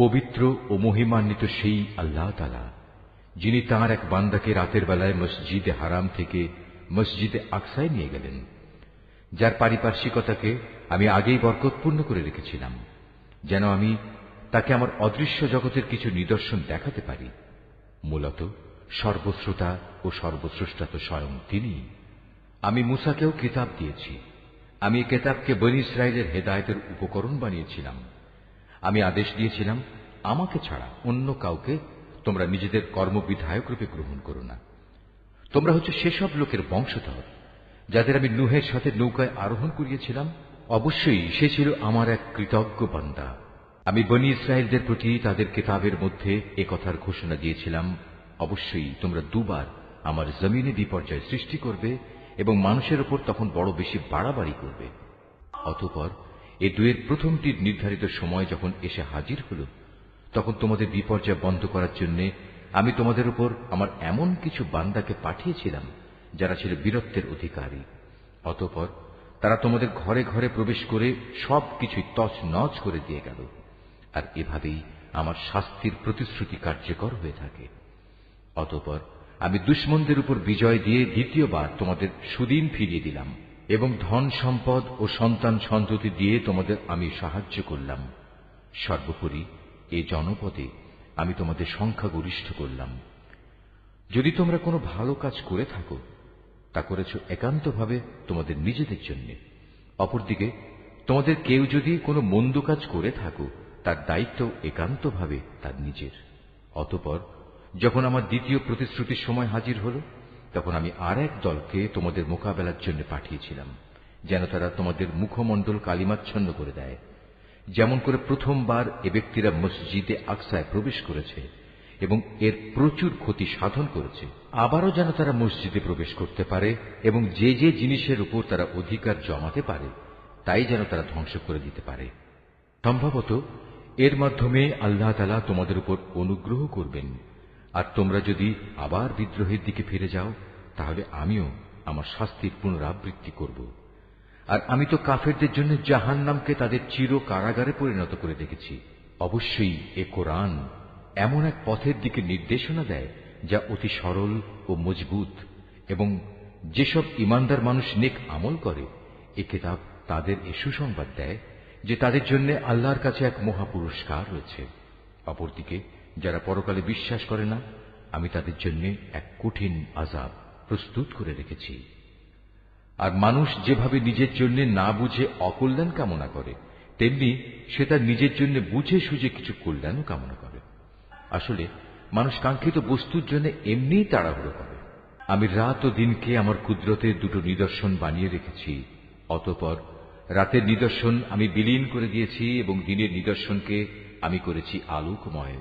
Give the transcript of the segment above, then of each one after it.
পবিত্র ও মহিমান্বিত সেই আল্লাহ তাআলা, যিনি তাঁর এক বান্দাকে রাতের বেলায় মসজিদে হারাম থেকে মসজিদে আকসায় নিয়ে গেলেন, যার পারিপার্শ্বিকতাকে আমি আগেই বরকতপূর্ণ করে রেখেছিলাম, যেন আমি তাকে আমার অদৃশ্য জগতের কিছু নিদর্শন দেখাতে পারি। মূলত সর্বশ্রোতা ও সর্বস্রষ্টা তো স্বয়ং তিনি। আমি মূসাকেও কিতাব দিয়েছি। আমি এই কিতাবকে বনী ইসরায়েলের হেদায়েতের উপকরণ বানিয়েছিলাম। আমি আদেশ দিয়েছিলাম, আমাকে ছাড়া অন্য কাউকে তোমরা নিজেদের কর্মবিধায়ক রূপে গ্রহণ করো না। তোমরা হচ্ছে সেসব লোকের বংশধর যাদের আমি নূহের সাথে নৌকায় আরোহণ করিয়েছিলাম। অবশ্যই সে ছিল আমার এক কৃতজ্ঞ বান্দা। আমি বনী ইসরায়েলদের প্রতি তাদের কিতাবের মধ্যে এ কথার ঘোষণা দিয়েছিলাম, অবশ্যই তোমরা দুবার আমার জমিনে বিপর্যয় সৃষ্টি করবে এবং মানুষের উপর তখন বড় বেশি বাড়াবাড়ি করবে। অতঃপর এ দুয়ের প্রথমটির নির্ধারিত সময় যখন এসে হাজির হল, তখন তোমাদের বিপর্যয় বন্ধ করার জন্য আমি তোমাদের উপর আমার এমন কিছু বান্দাকে পাঠিয়েছিলাম যারা ছিল বীরত্বের অধিকারী। অতঃপর তারা তোমাদের ঘরে ঘরে প্রবেশ করে সবকিছুই তছনছ করে দিয়ে গেল। আর এভাবেই আমার শাস্তির প্রতিশ্রুতি কার্যকর হয়ে থাকে। অতঃপর আমি দুশমনদের উপর বিজয় দিয়ে দ্বিতীয়বার তোমাদের সুদিন ফিরিয়ে দিলাম এবং ধন সম্পদ ও সন্তান সন্ততি দিয়ে তোমাদের আমি সাহায্য করলাম। সর্বোপরি এই জনপদে আমি তোমাদের সংখ্যাগরিষ্ঠ করলাম। যদি তোমরা কোনো ভালো কাজ করে থাকো, তা করেছ একান্তভাবে তোমাদের নিজেদের জন্য। অপরদিকে তোমাদের কেউ যদি কোনো মন্দ কাজ করে থাকো, তার দায়িত্ব একান্তভাবে তার নিজের। অতঃপর যখন আমার দ্বিতীয় প্রতিশ্রুতির সময় হাজির হল, তখন আমি আর এক দলকে তোমাদের মোকাবেলার জন্য পাঠিয়েছিলাম, যেন তারা তোমাদের মুখমণ্ডল কালিমাচ্ছন্ন করে দেয়, যেমন করে প্রথমবার এ ব্যক্তিরা মসজিদে আকসায় প্রবেশ করেছে এবং এর প্রচুর ক্ষতি সাধন করেছে। আবারও যেন তারা মসজিদে প্রবেশ করতে পারে এবং যে যে জিনিসের উপর তারা অধিকার জমাতে পারে তাই যেন তারা ধ্বংস করে দিতে পারে। সম্ভবত এর মাধ্যমে আল্লাহ তাআলা তোমাদের উপর অনুগ্রহ করবেন। আর তোমরা যদি আবার বিদ্রোহের দিকে ফিরে যাও, তাহলে আমিও আমার শাস্তির পুনরাবৃত্তি করব। আর আমি তো কাফেরদের জন্য জাহান্নামকে তাদের চির কারাগারে পরিণত করে রেখেছি। অবশ্যই এ কোরআন এমন এক পথের দিকে নির্দেশনা দেয় যা অতি সরল ও মজবুত, এবং যেসব ঈমানদার মানুষ নেক আমল করে, এ কিতাব তাদের এ সুসংবাদ দেয় যে তাদের জন্য আল্লাহর কাছে এক মহাপুরস্কার রয়েছে। অপরদিকে যারা পরকালে বিশ্বাস করে না, আমি তাদের জন্য এক কঠিন আযাব প্রস্তুত করে রেখেছি। আর মানুষ যেভাবে নিজের জন্য না বুঝে অকল্যাণ কামনা করে, তেমনি সে তার নিজের জন্য বুঝে সুঝে কিছু কল্যাণও কামনা করে। আসলে মানুষ কাঙ্ক্ষিত বস্তুর জন্য এমনিই তাড়াহুড়ো করে। আমি রাত ও দিনকে আমার কুদরতের দুটো নিদর্শন বানিয়ে রেখেছি। অতঃপর রাতের নিদর্শন আমি বিলীন করে দিয়েছি এবং দিনের নিদর্শনকে আমি করেছি আলোকময়,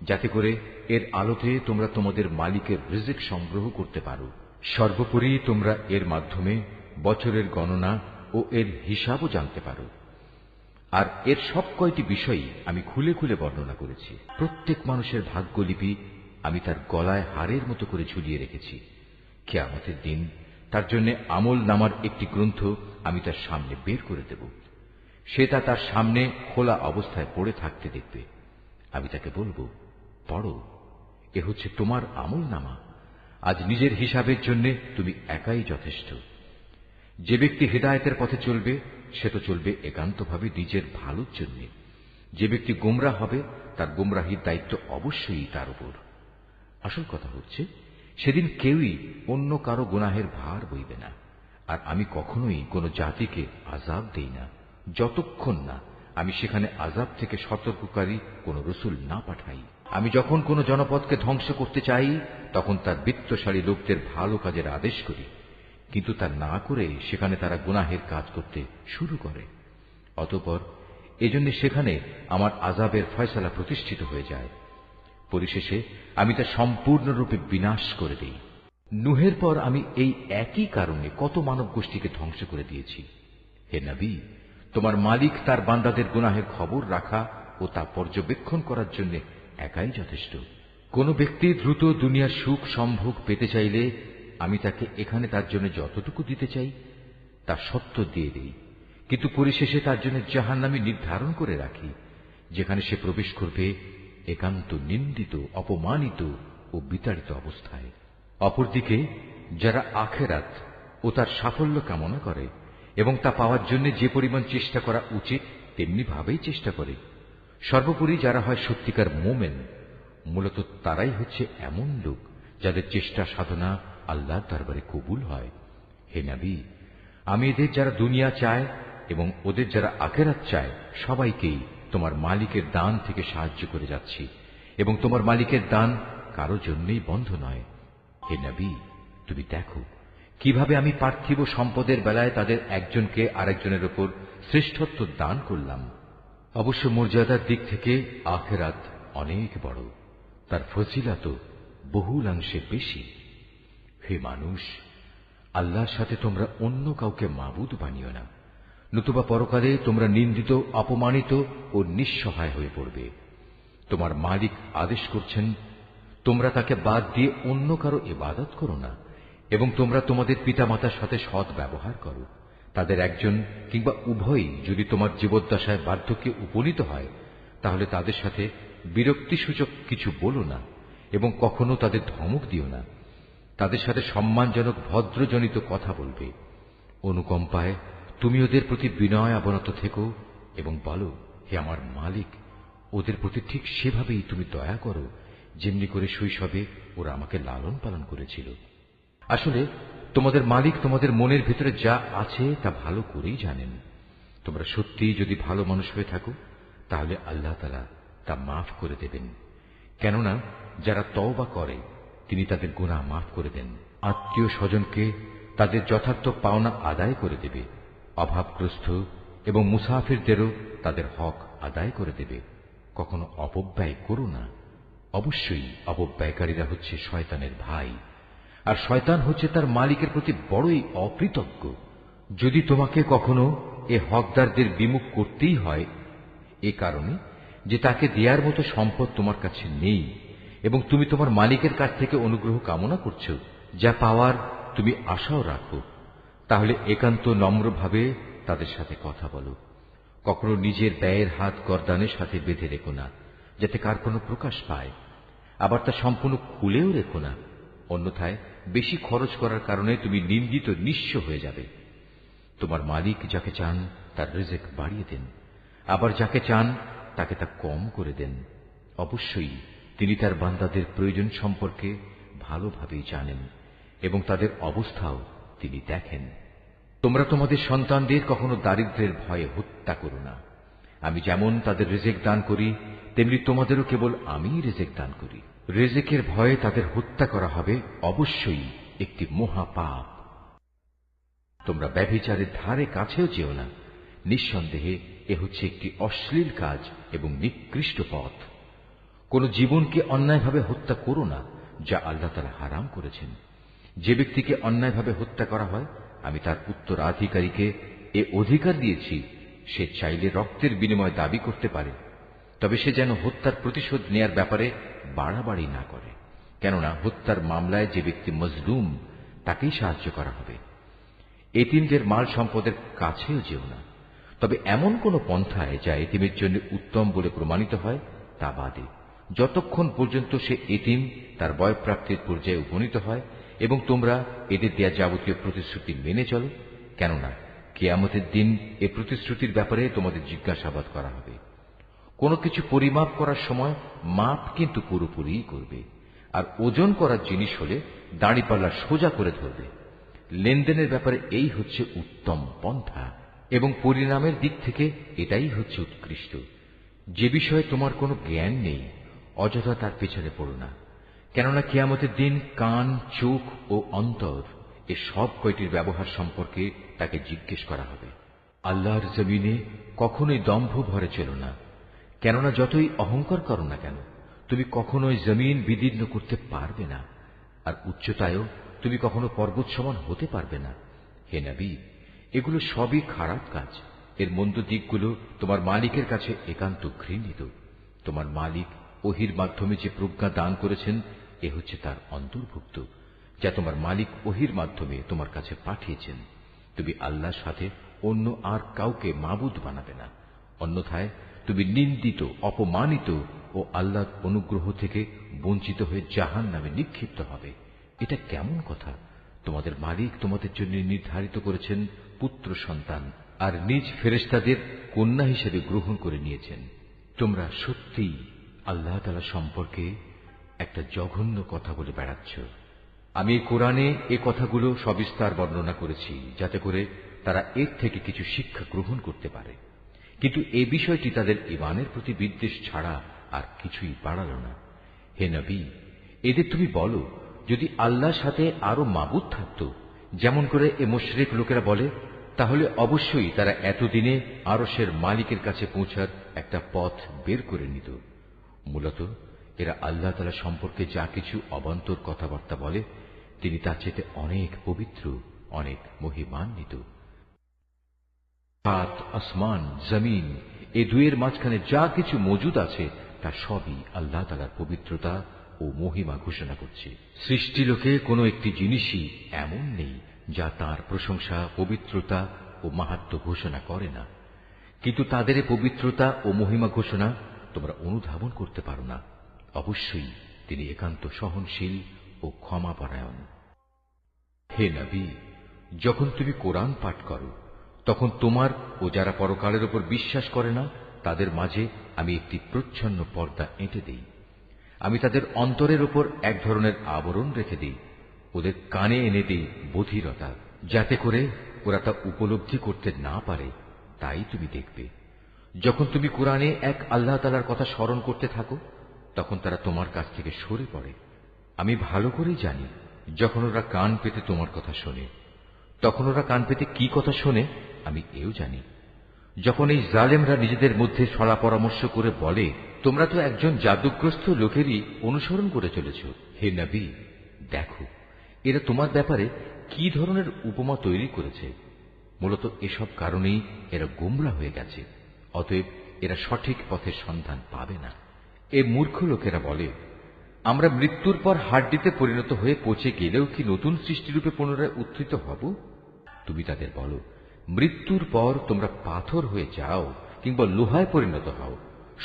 যাতে করে এর আলোতে তোমরা তোমাদের মালিকের রিজিক সংগ্রহ করতে পারো। সর্বোপরি তোমরা এর মাধ্যমে বছরের গণনা ও এর হিসাবও জানতে পারো। আর এর সব কয়টি বিষয়ই আমি খুলে খুলে বর্ণনা করেছি। প্রত্যেক মানুষের ভাগ্যলিপি আমি তার গলায় হারের মতো করে ঝুলিয়ে রেখেছি। কিয়ামতের দিন তার জন্য আমল নামার একটি গ্রন্থ আমি তার সামনে বের করে দেব। সে তা তার সামনে খোলা অবস্থায় পড়ে থাকতে দেখবে। আমি তাকে বলবো, পড়ো, এ হচ্ছে তোমার আমল নামা। আজ নিজের হিসাবের জন্য তুমি একাই যথেষ্ট। যে ব্যক্তি হেদায়েতের পথে চলবে, সে তো চলবে একান্তভাবে নিজের ভালোর জন্য। যে ব্যক্তি গোমরাহ হবে, তার গোমরাহির দায়িত্ব অবশ্যই তার উপর। আসল কথা হচ্ছে, সেদিন কেউই অন্য কারো গুনাহের ভার বইবে না। আর আমি কখনোই কোনো জাতিকে আযাব দেই না, যতক্ষণ না আমি সেখানে আযাব থেকে সতর্ককারী কোন রসুল না পাঠাই। আমি যখন কোনো জনপদকে ধ্বংস করতে চাই, তখন তার বিত্তশালী লোকদের ভালো কাজের আদেশ করি, কিন্তু তা না করে সেখানে তারা গুনাহের কাজ করতে শুরু করে। অতঃপর এজন্য সেখানে আমার আযাবের ফয়সালা প্রতিষ্ঠিত হয়ে যায়। পরিশেষে আমি তা সম্পূর্ণরূপে বিনাশ করে দেই। নূহের পর আমি এই একই কারণে কত মানব গোষ্ঠীকে ধ্বংস করে দিয়েছি। হে নবী, তোমার মালিক তার বান্দাদের গুনাহের খবর রাখা ও তা পর্যবেক্ষণ করার জন্য একাই যথেষ্ট। কোন ব্যক্তি দ্রুত দুনিয়ার সুখ সম্ভোগ পেতে চাইলে আমি তাকে এখানে তার জন্য যতটুকু দিতে চাই তা সত্য দিয়ে দেই, কিন্তু পরিশেষে তার জন্য জাহান্নামী নির্ধারণ করে রাখি, যেখানে সে প্রবেশ করবে একান্ত নিন্দিত, অপমানিত ও বিতাড়িত অবস্থায়। অপরদিকে যারা আখিরাত ও তার সাফল্য কামনা করে এবং তা পাওয়ার জন্য যে পরিমাণ চেষ্টা করা উচিত তেমনি ভাবেই চেষ্টা করে, সর্বোপরি যারা হয় সত্যিকার মোমেন, মূলত তারাই হচ্ছে এমন লোক যাদের চেষ্টা সাধনা আল্লাহর দরবারে কবুল হয়। হে নবী, আমি এদের যারা দুনিয়া চায় এবং ওদের যারা আখিরাত চায় সবাইকেই তোমার মালিকের দান থেকে সাহায্য করে যাচ্ছি, এবং তোমার মালিকের দান কারো জন্যই বন্ধ নয়। হে নবী, তুমি দেখো কিভাবে আমি পার্থিব সম্পদের বেলায় তাদের একজনকে আরেকজনের উপর শ্রেষ্ঠত্ব দান করলাম। অবশ্য মর্যাদার দিক থেকে আখিরাত অনেক বড়, তার ফজিলত বহুলাংশে বেশি। হে মানুষ, আল্লাহর সাথে তোমরা অন্য কাউকে মাবুদ বানিও না, নতুবা পরকালে তোমরা নিন্দিত, অপমানিত ও নিঃসহায় হয়ে পড়বে। তোমার মালিক আদেশ করছেন, তোমরা তাকে বাদ দিয়ে অন্য কারো ইবাদত করো না, এবং তোমরা তোমাদের পিতামাতার সাথে সৎ ব্যবহার করো। তাদের একজন কিংবা উভয়ই যদি তোমার জীবদ্দশায় বার্ধক্যে উপনীত হয়, তাহলে তাদের সাথে বিরক্তিসূচক কিছু বলো না এবং কখনো তাদের ধমক দিও না। তাদের সাথে সম্মানজনক ভদ্রজনিত কথা বলবে। অনুকম্পায় তুমি ওদের প্রতি বিনয় অবনত থেকো এবং বলো, হে আমার মালিক, ওদের প্রতি ঠিক সেভাবেই তুমি দয়া করো যেমনি করে শৈশবে ওরা আমাকে লালন পালন করেছিল। আসলে তোমাদের মালিক তোমাদের মনের ভিতরে যা আছে তা ভালো করেই জানেন। তোমরা সত্যিই যদি ভালো মানুষ হয়ে থাকো, তাহলে আল্লাহ তাআলা তা মাফ করে দেবেন। কেননা যারা তওবা করে তিনি তাদের গুনাহ মাফ করে দেন। আত্মীয় স্বজনকে তাদের যথার্থ পাওনা আদায় করে দেবে। অভাবগ্রস্ত এবং মুসাফিরদেরও তাদের হক আদায় করে দেবে। কখনো অপব্যয় করো না। অবশ্যই অপব্যয়কারীরা হচ্ছে শয়তানের ভাই, আর শয়তান হচ্ছে তার মালিকের প্রতি বড়ই অকৃতজ্ঞ। যদি তোমাকে কখনো এ হকদারদের বিমুখ করতেই হয়, এ কারণে যে তাকে দেওয়ার মতো সম্পদ তোমার কাছে নেই এবং তুমি তোমার মালিকের কাছ থেকে অনুগ্রহ কামনা করছো, যা পাওয়ার তুমি আশাও রাখো, তাহলে একান্ত নম্রভাবে তাদের সাথে কথা বলো। কখনো নিজের ব্যয়ের হাত গর্দানের সাথে বেঁধে রেখো না, যাতে কার কোনো প্রকাশ পায়। আবার তা সম্পূর্ণ খুলেও রেখো না, অন্যথায় বেশি খরচ করার কারণে তুমি নিন্দিত, নিঃস্ব হয়ে যাবে। তোমার মালিক যাকে চান তার রিজিক বাড়িয়ে দেন, আবার যাকে চান তাকে তা কম করে দেন। অবশ্যই তিনি তার বান্দাদের প্রয়োজন সম্পর্কে ভালোভাবেই জানেন এবং তাদের অবস্থাও তিনি দেখেন। তোমরা তোমাদের সন্তানদের কখনো দারিদ্র্যের ভয়ে হত্যা করো না। আমি যেমন তাদের রিজিক দান করি, তেমনি তোমাদেরও কেবল আমিই রিজিক দান করি। রিজিকের ভয়ে তাদের হত্যা করা হবে অবশ্যই একটি মহাপাপ। তোমরা ব্যভিচারের ধারে কাছেও যেও না। নিঃসন্দেহে এ হচ্ছে একটি অশ্লীল কাজ এবং নিকৃষ্ট পথ। কোন জীবনকে অন্যায়ভাবে হত্যা করো না, যা আল্লাহ তাআলা হারাম করেছেন। যে ব্যক্তিকে অন্যায়ভাবে হত্যা করা হয়, আমি তার উত্তরাধিকারীকে এ অধিকার দিয়েছি, সে চাইলে রক্তের বিনিময় দাবি করতে পারে, তবে সে যেন হত্যার প্রতিশোধ নেয়ার ব্যাপারে বাড়াবাড়ি না করে। কেননা হত্যার মামলায় যে ব্যক্তি মজলুম, তাকেই সাহায্য করা হবে। এতিমদের মাল সম্পদের কাছেও যেও না, তবে এমন কোন পন্থায় যা এতিমের জন্য উত্তম বলে প্রমাণিত হয় তা বাদে, যতক্ষণ পর্যন্ত সে এতিম তার বয়ঃপ্রাপ্তির পর্যায়ে উপনীত হয় এবং তোমরা এদের দেয়া যাবতীয় প্রতিশ্রুতি মেনে চলো। কেননা কিয়ামতের দিন এ প্রতিশ্রুতির ব্যাপারে তোমাদের জিজ্ঞাসাবাদ করা হবে। কোনো কিছু পরিমাপ করার সময় মাপ কিন্তু পুরোপুরিই করবে, আর ওজন করার জিনিস হলে দাঁড়িপাল্লা সোজা করে ধরবে। লেনদেনের ব্যাপারে এই হচ্ছে উত্তম পন্থা এবং পরিণামের দিক থেকে এটাই হচ্ছে উৎকৃষ্ট। যে বিষয়ে তোমার কোনো জ্ঞান নেই, অযথা তার পেছনে পড়ো না। কেননা কিয়ামতের দিন কান, চোখ ও অন্তর এ সব কয়টির ব্যবহার সম্পর্কে তাকে জিজ্ঞেস করা হবে। আল্লাহর জমিনে কখনোই দম্ভ ভরে চলো না, কেননা যতই অহংকার করো না কেন, তুমি কখনোই জমিন বিদীর্ণ করতে পারবে না, আর উচ্চতায়ও তুমি কখনো পর্বত সমান হতে পারবে না। হে নবী, এগুলো সবই খারাপ কাজ। এর মন্দ দিকগুলো তোমার মালিকের কাছে একান্ত ঘৃণিত। তোমার মালিক ওহির মাধ্যমে যে প্রজ্ঞা দান করেছেন, এ হচ্ছে তার অন্তর্ভুক্ত, যা তোমার মালিক ওহির মাধ্যমে তোমার কাছে পাঠিয়েছেন। তুমি আল্লাহর সাথে অন্য আর কাউকে মাবুদ বানাবে না, অন্যথায় তুমি নিন্দিত, অপমানিত ও আল্লাহর অনুগ্রহ থেকে বঞ্চিত হয়ে জাহান্নামে নিক্ষিপ্ত হবে। এটা কেমন কথা? তোমাদের মালিক তোমাদের জন্য নির্ধারিত করেছেন পুত্র সন্তান আর নিজ ফেরেশতাদের কন্যা হিসেবে গ্রহণ করে নিয়েছেন। তোমরা সত্যিই আল্লাহ তাআলা সম্পর্কে একটা জঘন্য কথা বলে বেড়াচ্ছ। আমি কোরআনে এ কথাগুলো সবিস্তার বর্ণনা করেছি যাতে করে তারা এর থেকে কিছু শিক্ষা গ্রহণ করতে পারে, কিন্তু এই বিষয়টি তাদের ঈমানের প্রতি বিদ্বেষ ছাড়া আর কিছুই বাড়াল না। হে নবী, এদের তুমি বলো, যদি আল্লাহর সাথে আরো মাবুদ থাকত যেমন করে এ মুশরিক লোকেরা বলে, তাহলে অবশ্যই তারা এতদিনে আরশের মালিকের কাছে পৌঁছার একটা পথ বের করে নিত। মূলত এরা আল্লাহ তাআলা সম্পর্কে যা কিছু অবান্তর কথাবার্তা বলে তিনি তার চেয়ে অনেক পবিত্র, অনেক মহিমান্বিত। সাত আসমান, জমিন এ দুয়ের মাঝখানে যা কিছু মজুদ আছে তা সবই আল্লাহ তাআলার পবিত্রতা ও মহিমা ঘোষণা করছে। সৃষ্টিলোকে কোনো একটি জিনিসই এমন নেই যা তার প্রশংসা, পবিত্রতা ও মাহাত্ম্য ঘোষণা করে না, কিন্তু তাদের পবিত্রতা ও মহিমা ঘোষণা তোমরা অনুধাবন করতে পারো না। অবশ্যই তিনি একান্ত সহনশীল ও ক্ষমাপরায়ণ। হে নবী, যখন তুমি কোরআন পাঠ করো তখন তোমার ও যারা পরকালের উপর বিশ্বাস করে না তাদের মাঝে আমি একটি প্রচ্ছন্ন পর্দা এঁটে দিই। আমি তাদের অন্তরের উপর এক ধরনের আবরণ রেখে দিই, ওদের কানে এনে দিই বধিরতা, যাতে করে ওরা তা উপলব্ধি করতে না পারে। তাই তুমি দেখবে যখন তুমি কোরআনে এক আল্লাহ তাআলার কথা স্মরণ করতে থাকো তখন তারা তোমার কাছ থেকে সরে পড়ে। আমি ভালো করেই জানি যখন ওরা কান পেতে তোমার কথা শোনে, তখন ওরা কান পেতে কি কথা শোনে আমি এও জানি। যখন এই জালেমরা নিজেদের মধ্যে সলা পরামর্শ করে বলে, তোমরা তো একজন জাদুগ্রস্ত লোকেরই অনুসরণ করে চলেছ। হে নবী, দেখো এরা তোমার ব্যাপারে কি ধরনের উপমা তৈরি করেছে। মূলত এসব কারণেই এরা গোমরা হয়ে গেছে, অতএব এরা সঠিক পথের সন্ধান পাবে না। এ মূর্খ লোকেরা বলে, আমরা মৃত্যুর পর হাড্ডিতে পরিণত হয়ে পচে গেলেও কি নতুন সৃষ্টিরূপে পুনরায় উত্থিত হব? তুমি তাদের বলো, মৃত্যুর পর তোমরা পাথর হয়ে যাও কিংবা লোহায় পরিণত হও,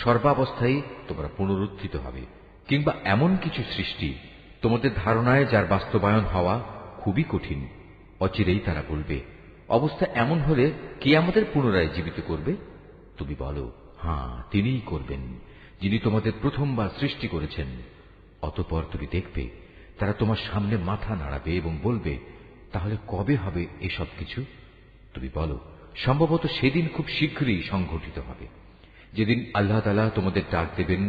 সর্বাবস্থায় তোমরা পুনরুত্থিত হবে। কিংবা এমন কিছু সৃষ্টি তোমাদের ধারণায় যার বাস্তবায়ন হওয়া খুবই কঠিন। অচিরেই তারা বলবে, অবস্থা এমন হলে কে আমাদের পুনরায় জীবিত করবে? তুমি বলো, হ্যাঁ, তিনিই করবেন, যিনি তোমাদের প্রথমবার সৃষ্টি করেছেন। অতঃপর তুমি দেখবে তারা তোমার সামনে মাথা নাড়াবে এবং বলবে, তাহলে কবে হবে এসব কিছু? তুমি বলো, সম্ভবত সেদিন খুব শীঘ্রই সংঘটিত হবে, যেদিন আল্লাহ তাআলা তোমাদের ডাক দেবেন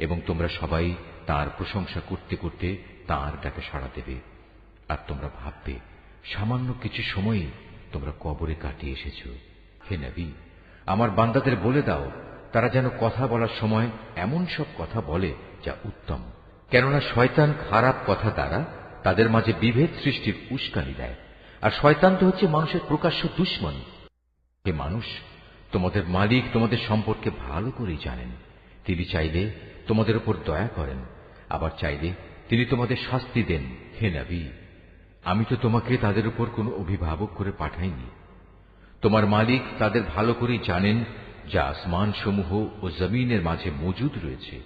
এবং তোমরা সবাই তার প্রশংসা করতে করতে তার ডাকে সাড়া দেবে। আর তোমরা ভাববে সামান্য কিছু সময়ই তোমরা কবরে কাটিয়ে এসেছ। হে নবী, আমার বান্দাদের বলে দাও তারা যেন কথা বলার সময় এমন সব কথা বলে যা উত্তম, কেননা শয়তান খারাপ কথা দ্বারা তাদের মাঝে বিভেদ সৃষ্টির উস্কানি দেয়, আর শয়তান তো হচ্ছে মানুষের প্রকাশ্য দুশমন। হে মানুষ, তোমাদের মালিক তোমাদের সম্পর্কে ভালো করেই জানেন। তিনি চাইলে তোমাদের উপর দয়া করেন, আবার চাইলে তিনি তোমাদের শাস্তি দেন। হে নবী, আমি তো তোমাকে তাদের উপর কোনো অভিভাবক করে পাঠাইনি। তোমার মালিক তাদের ভালো করেই জানেন যা আসমান সমূহ ও জমিনের মাঝে মজুদ রয়েছে।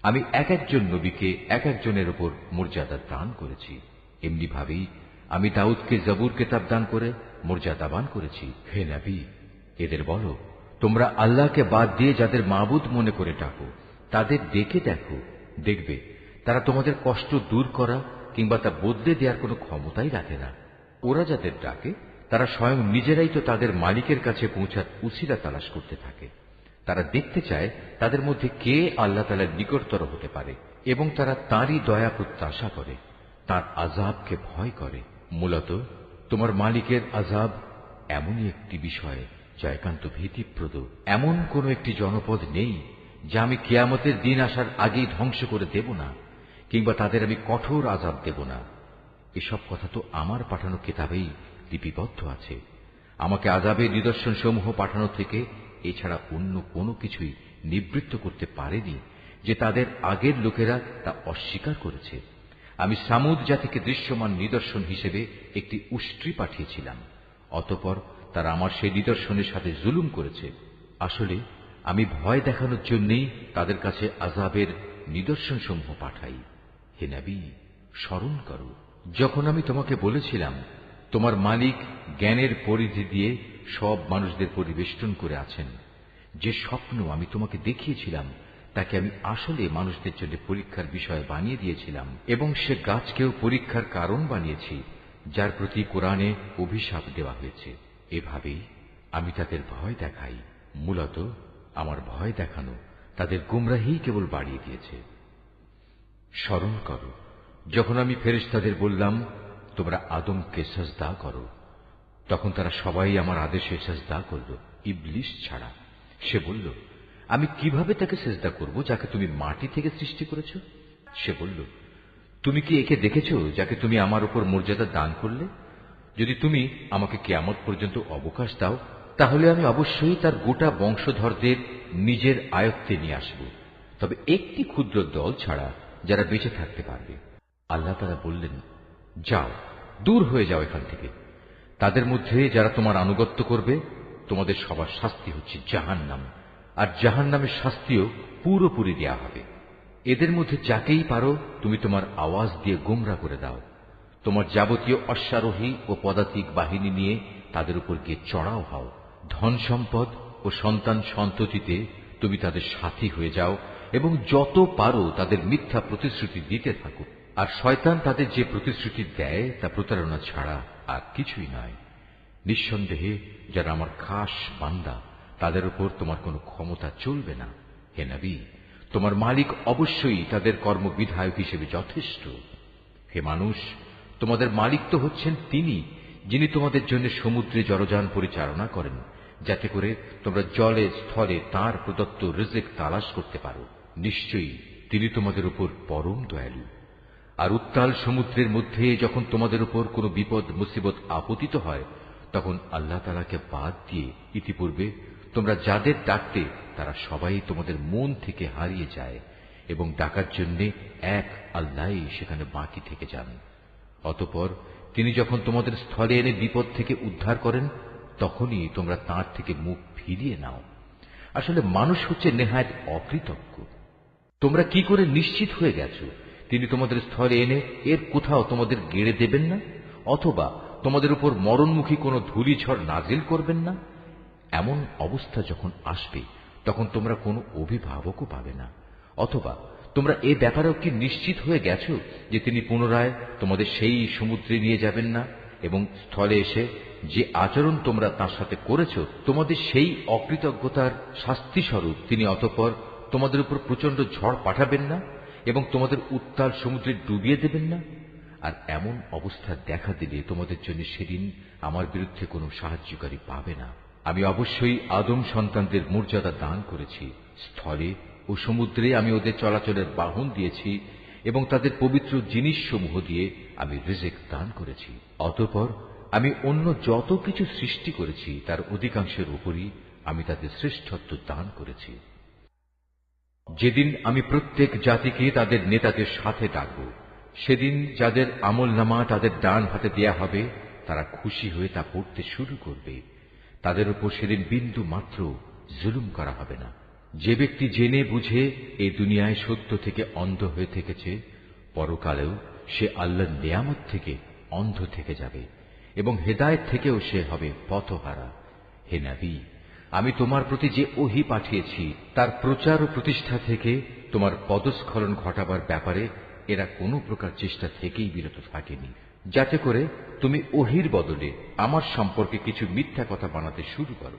আমি এক একজন নবীকে এক একজনের উপর মর্যাদা দান করেছি। এমনি ভাবেই আমি দাউদকে জবুর কিতাব দান করে মর্যাদাবান করেছি। হে নবী, এদের বলো, তোমরা আল্লাহকে বাদ দিয়ে যাদের মাবুদ মনে করে ডাকো তাদের ডেকে দেখো, দেখবে তারা তোমাদের কষ্ট দূর করা কিংবা তা বদলে দেওয়ার কোনো ক্ষমতাই রাখে না। ওরা যাদের ডাকে তারা স্বয়ং নিজেরাই তো তাদের মালিকের কাছে পৌঁছার উসিলা তালাশ করতে থাকে। তারা দেখতে চায় তাদের মধ্যে কে আল্লাহ তাআলার নিকটতর হতে পারে এবং তারা তাঁরই দয়া প্রত্যাশা করে, তাঁর আযাবকে ভয় করে। মূলত তোমার মালিকের আযাব এমনই একটি বিষয় যা একান্ত ভীতিপ্রদ। এমন কোন একটি জনপদ নেই যা আমি কিয়ামতের দিন আসার আগেই ধ্বংস করে দেব না, কিংবা তাদের আমি কঠোর আযাব দেব না। এসব কথা তো আমার পাঠানো কিতাবেই লিপিবদ্ধ আছে। আমাকে আযাবের নিদর্শন সমূহ পাঠানো থেকে এছাড়া অন্য কোনো কিছুই নিবৃত্ত করতে পারেনি যে তাদের আগের লোকেরা তা অস্বীকার করেছে। আমি সামুদ জাতিকে দৃশ্যমান নিদর্শন হিসেবে একটি উষ্ট্রি পাঠিয়েছিলাম, অতঃপর তারা আমার সেই নিদর্শনের সাথে জুলুম করেছে। আসলে আমি ভয় দেখানোর জন্যই তাদের কাছে আযাবের নিদর্শন সমূহ পাঠাই। হে নবী, স্মরণ করো যখন আমি তোমাকে বলেছিলাম তোমার মালিক জ্ঞানের পরিধি দিয়ে সব মানুষদের পরিবেষ্টন করে আছেন। যে স্বপ্ন আমি তোমাকে দেখিয়েছিলাম তাকে আমি আসলে মানুষদের জন্য পরীক্ষার বিষয় বানিয়ে দিয়েছিলাম, এবং সে গাছকেও পরীক্ষার কারণ বানিয়েছি যার প্রতি কোরআনে অভিশাপ দেওয়া হয়েছে। এভাবেই আমি তাদের ভয় দেখাই। মূলত আমার ভয় দেখানো তাদের গুমরাহি কেবল বাড়িয়ে দিয়েছে। স্মরণ করো যখন আমি ফেরেশতাদের বললাম তোমরা আদমকে সাজদা করো, তখন তারা সবাই আমার আদেশে সাজদা করল, ইবলিস ছাড়া। সে বলল, আমি কিভাবে তাকে সেজদা করব যাকে তুমি মাটি থেকে সৃষ্টি করেছ? সে বলল, তুমি কি একে দেখেছ যাকে তুমি আমার উপর মর্যাদা দান করলে? যদি তুমি আমাকে কিয়ামত পর্যন্ত অবকাশ দাও তাহলে আমি অবশ্যই তার গোটা বংশধরদের নিজের আয়ত্তে নিয়ে আসব, তবে একটি ক্ষুদ্র দল ছাড়া যারা বেঁচে থাকতে পারবে। আল্লাহ তাআলা বললেন, যাও, দূর হয়ে যাও এখান থেকে। তাদের মধ্যে যারা তোমার আনুগত্য করবে তোমাদের সবার শাস্তি হচ্ছে জাহান্নাম, আর জাহান্নামের শাস্তিও পুরোপুরি দেয়া হবে। এদের মধ্যে যাকেই পারো তুমি তোমার আওয়াজ দিয়ে গোমরা করে দাও। তোমার যাবতীয় অশ্বারোহী ও পদাতিক বাহিনী নিয়ে তাদের উপর গিয়ে চড়াও হও। ধন সম্পদ ও সন্তান সন্ততিতে তুমি তাদের সাথী হয়ে যাও এবং যত পারো তাদের মিথ্যা প্রতিশ্রুতি দিতে থাকো। আর শয়তান তাদের যে প্রতিশ্রুতি দেয় তা প্রতারণা ছাড়া আর কিছুই নয়। নিঃসন্দেহে যারা আমার খাস বান্দা তাদের উপর তোমার কোনো ক্ষমতা চলবে না। হে নবী, তোমার মালিক অবশ্যই তাদের কর্মবিধায়ক হিসেবে যথেষ্ট। হে মানুষ, তোমাদের মালিক তো হচ্ছেন তিনি যিনি তোমাদের জন্য সমুদ্রে জলযান পরিচালনা করেন, যাতে করে তোমরা জলে স্থলে তাঁর প্রদত্ত রিজিক তালাশ করতে পারো। নিশ্চয়ই তিনি তোমাদের উপর পরম দয়ালু। আর উত্তাল সমুদ্রের মধ্যে যখন তোমাদের উপর কোনো বিপদ মুসিবত আপতিত হয় তখন আল্লাহ তাআলাকে বাদ দিয়ে ইতিপূর্বে তোমরা যাদের ডাকতে তারা সবাই তোমাদের মন থেকে হারিয়ে যায়, এবং ডাকার জন্য এক আল্লাহই সেখানে বাকি থেকে যান। অতঃপর তিনি যখন তোমাদের স্থলে এনে বিপদ থেকে উদ্ধার করেন তখনই তোমরা তাঁর থেকে মুখ ফিরিয়ে নাও। আসলে মানুষ হচ্ছে নেহায়েত অকৃতজ্ঞ। তোমরা কি করে নিশ্চিত হয়ে গেছো তিনি তোমাদের স্থলে এনে এর কোথাও তোমাদের গেড়ে দেবেন না, অথবা তোমাদের উপর মরণমুখী কোনো ধূলিঝড় নাজিল করবেন না? এমন অবস্থা যখন আসবে তখন তোমরা কোনো অভিভাবকও পাবে না। অথবা তোমরা এ ব্যাপারেও কি নিশ্চিত হয়ে গেছো যে তিনি পুনরায় তোমাদের সেই সমুদ্রে নিয়ে যাবেন না, এবং স্থলে এসে যে আচরণ তোমরা তার সাথে করেছো তোমাদের সেই অকৃতজ্ঞতার শাস্তি স্বরূপ তিনি অতঃপর তোমাদের উপর প্রচন্ড ঝড় পাঠাবেন না এবং তোমাদের উত্তাল সমুদ্রে ডুবিয়ে দেবেন না? আর এমন অবস্থা দেখা দিলে তোমাদের জন্য সেদিন আমার বিরুদ্ধে কোনো সাহায্যকারী পাবে না। আমি অবশ্যই আদম সন্তানদের মর্যাদা দান করেছি। স্থলে ও সমুদ্রে আমি ওদের চলাচলের বাহন দিয়েছি এবং তাদের পবিত্র জিনিসসমূহ দিয়ে আমি রিজিক দান করেছি। অতঃপর আমি অন্য যত কিছু সৃষ্টি করেছি তার অধিকাংশের উপরই আমি তাদের শ্রেষ্ঠত্ব দান করেছি। যেদিন আমি প্রত্যেক জাতিকে তাদের নেতাদের সাথে ডাকব, সেদিন যাদের আমলনামা তাদের ডান হাতে দেয়া হবে তারা খুশি হয়ে তা পড়তে শুরু করবে। তাদের উপর সেদিন বিন্দু মাত্র জুলুম করা হবে না। যে ব্যক্তি জেনে বুঝে এই দুনিয়ায় সত্য থেকে অন্ধ হয়ে থেকেছে, পরকালেও সে আল্লাহর নিয়ামত থেকে অন্ধ থেকে যাবে এবং হেদায়েত থেকেও সে হবে পথহারা। হে নবী, আমি তোমার প্রতি যে ওহী পাঠিয়েছি তার প্রচার ও প্রতিষ্ঠা থেকে তোমার পদস্খলন ঘটাবার ব্যাপারে এরা কোনো প্রকার চেষ্টা থেকেই বিরত থাকেনি, যাতে করে তুমি ওহীর বদলে আমার সম্পর্কে কিছু মিথ্যা কথা বানাতে শুরু করো।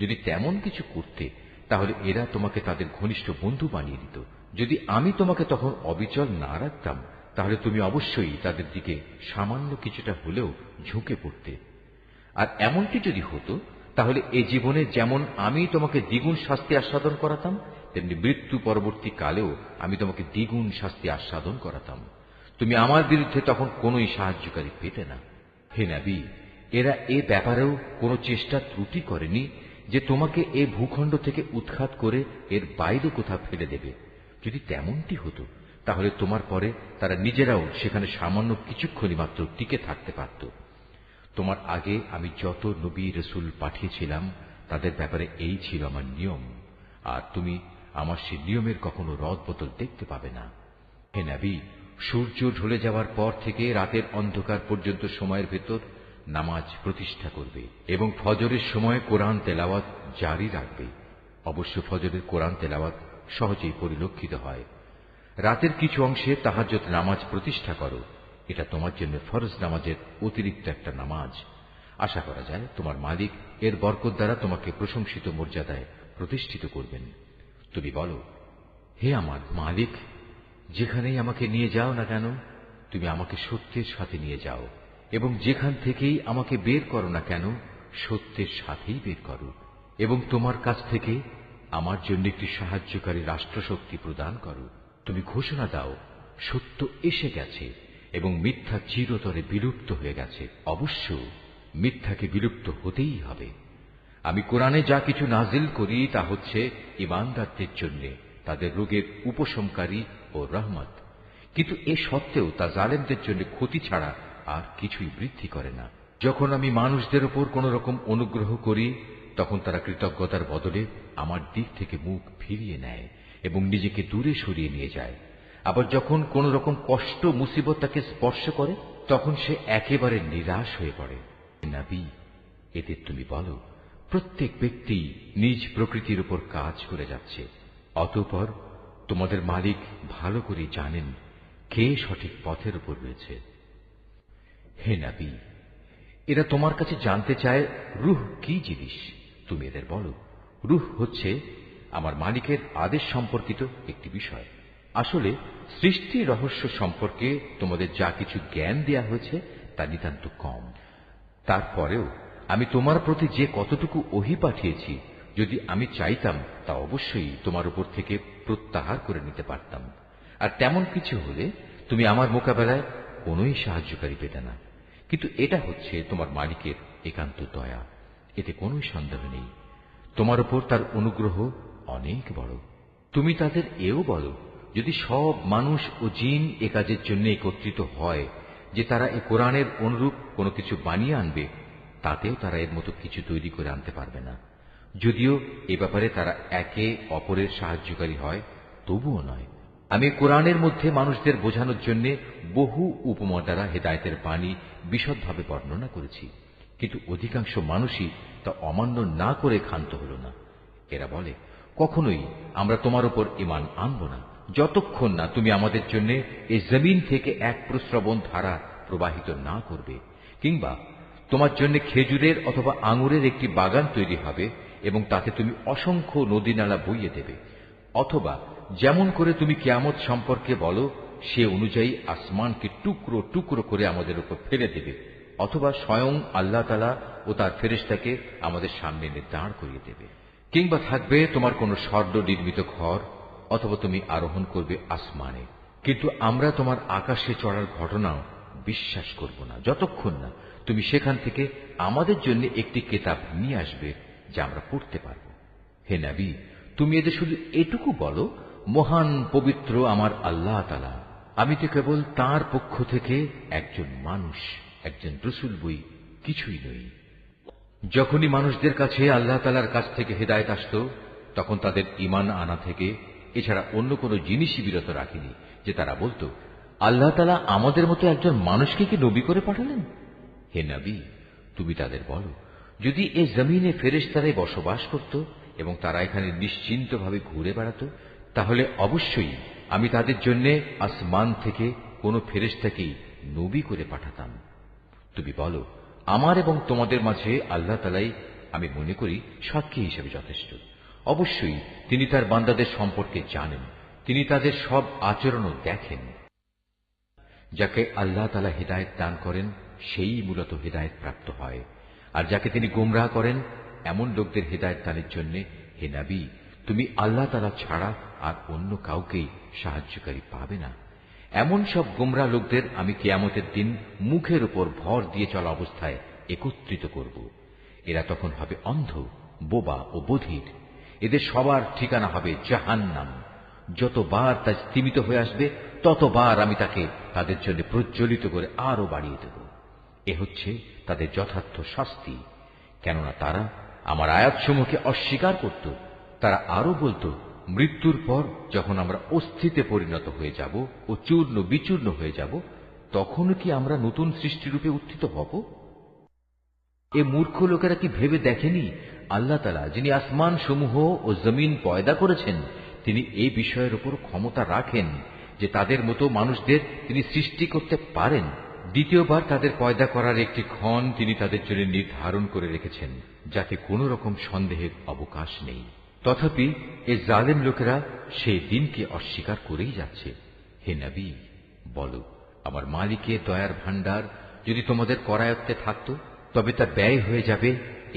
যদি তেমন কিছু করতে তাহলে এরা তোমাকে তাদের ঘনিষ্ঠ বন্ধু বানিয়ে দিত। যদি আমি তোমাকে তখন অবিচল না রাখতাম তাহলে তুমি অবশ্যই তাদের দিকে সামান্য কিছুটা হলেও ঝুঁকে পড়তে। আর এমনটি যদি হতো তাহলে এ জীবনে যেমন আমি তোমাকে দ্বিগুণ শাস্তি আস্বাদন করাতাম, তেমনি মৃত্যু পরবর্তী কালেও আমি তোমাকে দ্বিগুণ শাস্তি আস্বাদন করাতাম। তুমি আমার বিরুদ্ধে তখন কোনোই সাহায্যকারী পেতে না। হে নবী, এরা এ ব্যাপারেও কোনো চেষ্টা ত্রুটি করেনি যে তোমাকে এ ভূখণ্ড থেকে উৎখাত করে এর বাইরে কোথাও ফেলে দেবে। যদি তেমনটি হতো তাহলে তোমার পরে তারা নিজেরাও সেখানে সামান্য কিছুক্ষণই মাত্র টিকে থাকতে পারত। তোমার আগে আমি যত নবী রসুল পাঠিয়েছিলাম তাদের ব্যাপারে এই ছিল আমার নিয়ম। আর তুমি আমার সে নিয়মের কখনো রদবদল দেখতে পাবে না। হে নবী, সূর্য ঢলে যাওয়ার পর থেকে রাতের অন্ধকার পর্যন্ত সময়ের ভেতর নামাজ প্রতিষ্ঠা করবে এবং ফজরের সময় কোরআন তেলাওয়াত জারি রাখবে। অবশ্য ফজরের কোরআন তেলাওয়াত সহজেই পরিলক্ষিত হয়। রাতের কিছু অংশে তাহাজ্জুদ নামাজ প্রতিষ্ঠা করো। এটা তোমার জন্য ফরজ নামাজের অতিরিক্ত একটা নামাজ। আশা করা যায় তোমার মালিক এর বরকত দ্বারা তোমাকে প্রশংসিত মর্যাদায় প্রতিষ্ঠিত করবেন। তুমি বলো, হে আমার মালিক, যেখানেই আমাকে নিয়ে যাও না কেন, তুমি আমাকে সত্যের সাথে নিয়ে যাও, এবং যেখান থেকেই আমাকে বের করো না কেন, সত্যের সাথেই বের করো, এবং তোমার কাছ থেকে আমার জন্য একটি সাহায্যকারী রাষ্ট্রশক্তি প্রদান করো। তুমি ঘোষণা দাও, সত্য এসে গেছে এবং মিথ্যা চিরতরে বিলুপ্ত হয়ে গেছে। অবশ্য মিথ্যাকে বিলুপ্ত হতেই হবে। আমি কোরআনে যা কিছু নাজিল করি তা হচ্ছে ঈমানদারদের জন্য তাদের রোগের উপশমকারী ও রহমত, কিন্তু এ সত্ত্বেও তা জালেমদের জন্য ক্ষতি ছাড়া আর কিছুই বৃদ্ধি করে না। যখন আমি মানুষদের উপর কোন রকম অনুগ্রহ করি, তখন তারা কৃতজ্ঞতার বদলে আমার দিক থেকে মুখ ফিরিয়ে নেয় এবং নিজেকে দূরে সরিয়ে নিয়ে যায়। আবার যখন কোন রকম কষ্ট মুসিবত তাকে স্পর্শ করে, তখন সে একেবারে নিরাশ হয়ে পড়ে। নবী, এতে তুমি বলো, প্রত্যেক ব্যক্তি নিজ প্রকৃতির উপর কাজ করে যাচ্ছে। অতঃপর তোমাদের মালিক ভালো করে জানেন কে সঠিক পথের উপর রয়েছে। হে নবী, এরা তোমার কাছে জানতে চায় রূহ কি জিনিস। তুমি এদের বলো, রূহ হচ্ছে আমার মালিকের আদেশ সম্পর্কিত একটি বিষয়। আসলে সৃষ্টি রহস্য সম্পর্কে তোমাদের যা কিছু জ্ঞান দেয়া হয়েছে তা নিতান্ত কম। তারপরেও আমি তোমার প্রতি যে কতটুকু ওহী পাঠিয়েছি, যদি আমি চাইতাম তা অবশ্যই তোমার উপর থেকে প্রত্যাহার করে নিতে পারতাম। আর তেমন কিছু হলে তুমি আমার মোকাবেলায় কোনোই সাহায্যকারী পেতে না। কিন্তু এটা হচ্ছে তোমার মালিকের একান্ত দয়া, এতে কোনো সন্দেহ নেই। তোমার উপর তার অনুগ্রহ অনেক বড়। তুমি তাদের এও বলো, যদি সব মানুষ ও জিন এ কাজের জন্য একত্রিত হয় যে তারা এ কোরআনের অনুরূপ কোনো কিছু বানিয়ে আনবে, তাতেও তারা এর মতো কিছু তৈরি করে আনতে পারবে না। যদিও এ ব্যাপারে তারা একে অপরের সাহায্যকারী হয়, তবুও নয়। আমি কোরআনের মধ্যে মানুষদের বোঝানোর জন্য বহু উপমা দ্বারা হেদায়েতের বাণী বিশদভাবে বর্ণনা করেছি, কিন্তু অধিকাংশ মানুষই তা অমান্য না করে ক্ষান্ত হল না। এরা বলে, কখনোই আমরা তোমার উপর ঈমান আনব না যতক্ষণ না তুমি আমাদের জন্য এই জমিন থেকে এক প্রস্রবণ ধারা প্রবাহিত না করবে, কিংবা তোমার জন্য খেজুরের অথবা আঙুরের একটি বাগান তৈরি হবে এবং তাতে তুমি অসংখ্য নদী নালা বইয়ে দেবে, অথবা যেমন করে তুমি কিয়ামত সম্পর্কে বলো সে অনুযায়ী আসমানকে টুকরো টুকরো করে আমাদের উপর ফেলে দেবে, অথবা স্বয়ং আল্লাহ তাআলা ও তার ফেরেশতাকে আমাদের সামনে এনে দাঁড় করিয়ে দেবে, কিংবা থাকবে তোমার কোনো স্বর্ণ নির্মিত ঘর, অথবা তুমি আরোহণ করবে আসমানে। কিন্তু আমরা তোমার আকাশে চড়ার ঘটনাও বিশ্বাস করব না যতক্ষণ না তুমি সেখান থেকে আমাদের জন্য একটি কিতাব নিয়ে আসবে যা আমরা পড়তে পারব। হে নবী, তুমি এদের শুধু এটুকু বলো, মহান পবিত্র আমার আল্লাহ তাআলা, আমি তো কেবল তাঁর পক্ষ থেকে একজন মানুষ, একজন রাসূল বই, কিছুই নই। যখনই মানুষদের কাছে আল্লাহ তাআলার কাছ থেকে হেদায়েত আসত, তখন তাদের ঈমান আনা থেকে এছাড়া অন্য কোনো জিনিসই বিরত রাখেনি যে তারা বলতো, আল্লাহ তাআলা আমাদের মতো একজন মানুষকে কি নবী করে পাঠালেন? হে নবী, তুমি তাদের বলো, যদি এই জমিনে ফেরেশতারাই বসবাস করত এবং তারা এখানে নিশ্চিন্তভাবে ঘুরে বেড়াত, তাহলে অবশ্যই আমি তাদের জন্য আসমান থেকে কোনো ফেরেশতাকেই নবী করে পাঠাতাম। তুমি বলো, আমার এবং তোমাদের মাঝে আল্লাহ তাআলাই আমি মনে করি সাক্ষী হিসেবে যথেষ্ট। অবশ্যই তিনি তার বান্দাদের সম্পর্কে জানেন, তিনি তাদের সব আচরণও দেখেন। যাকে আল্লাহ তাআলা হেদায়েত দান করেন সেই মূলত হেদায়েত প্রাপ্ত হয়, আর যাকে তিনি গোমরাহ করেন এমন লোকদের হেদায়েত দানের জন্য হে নবী, তুমি আল্লাহ তাআলা ছাড়া আর অন্য কাউকেই সাহায্যকারী পাবে না। এমন সব গোমরাহ লোকদের আমি কিয়ামতের দিন মুখের উপর ভর দিয়ে চলা অবস্থায় একত্রিত করব। এরা তখন হবে অন্ধ, বোবা ও বধির। এদের সবার ঠিকানা হবে জাহান্নাম। যতবার তা স্তিমিত হয়ে আসবে ততবার আমি তাকে তাদের জন্য প্রজ্বলিত করে আরো বাড়িয়ে দেব। এ হচ্ছে তাদের যথার্থ শাস্তি, কেননা তারা আমার আয়াতসমূহকে অস্বীকার করত। তারা আরো বলতো, মৃত্যুর পর যখন আমরা অস্থিতে পরিণত হয়ে যাব ও চূর্ণ বিচূর্ণ হয়ে যাব, তখনও কি আমরা নতুন সৃষ্টিরূপে উত্থিত হব? এ মূর্খ লোকেরা কি ভেবে দেখেনি আল্লাহ তাআলা, যিনি আসমান সমূহ ও জমিন পয়দা করেছেন, তিনি এই বিষয়ের উপর ক্ষমতা রাখেন যে তাদের মতো মানুষদের তিনি সৃষ্টি করতে পারেন। দ্বিতীয়বার তাদের পয়দা করার একটি ক্ষণ তিনি তাদের জন্য নির্ধারণ করে রেখেছেন, যাতে কোনো রকম সন্দেহের অবকাশ নেই। তথাপি এ জালেম লোকেরা সেই দিনকে অস্বীকার করেই যাচ্ছে। হে নবী, বলো, আমার মালিকের দয়ার ভাণ্ডার যদি তোমাদের করায়ত্তে থাকত, তবে তা ব্যয় হয়ে যাবে,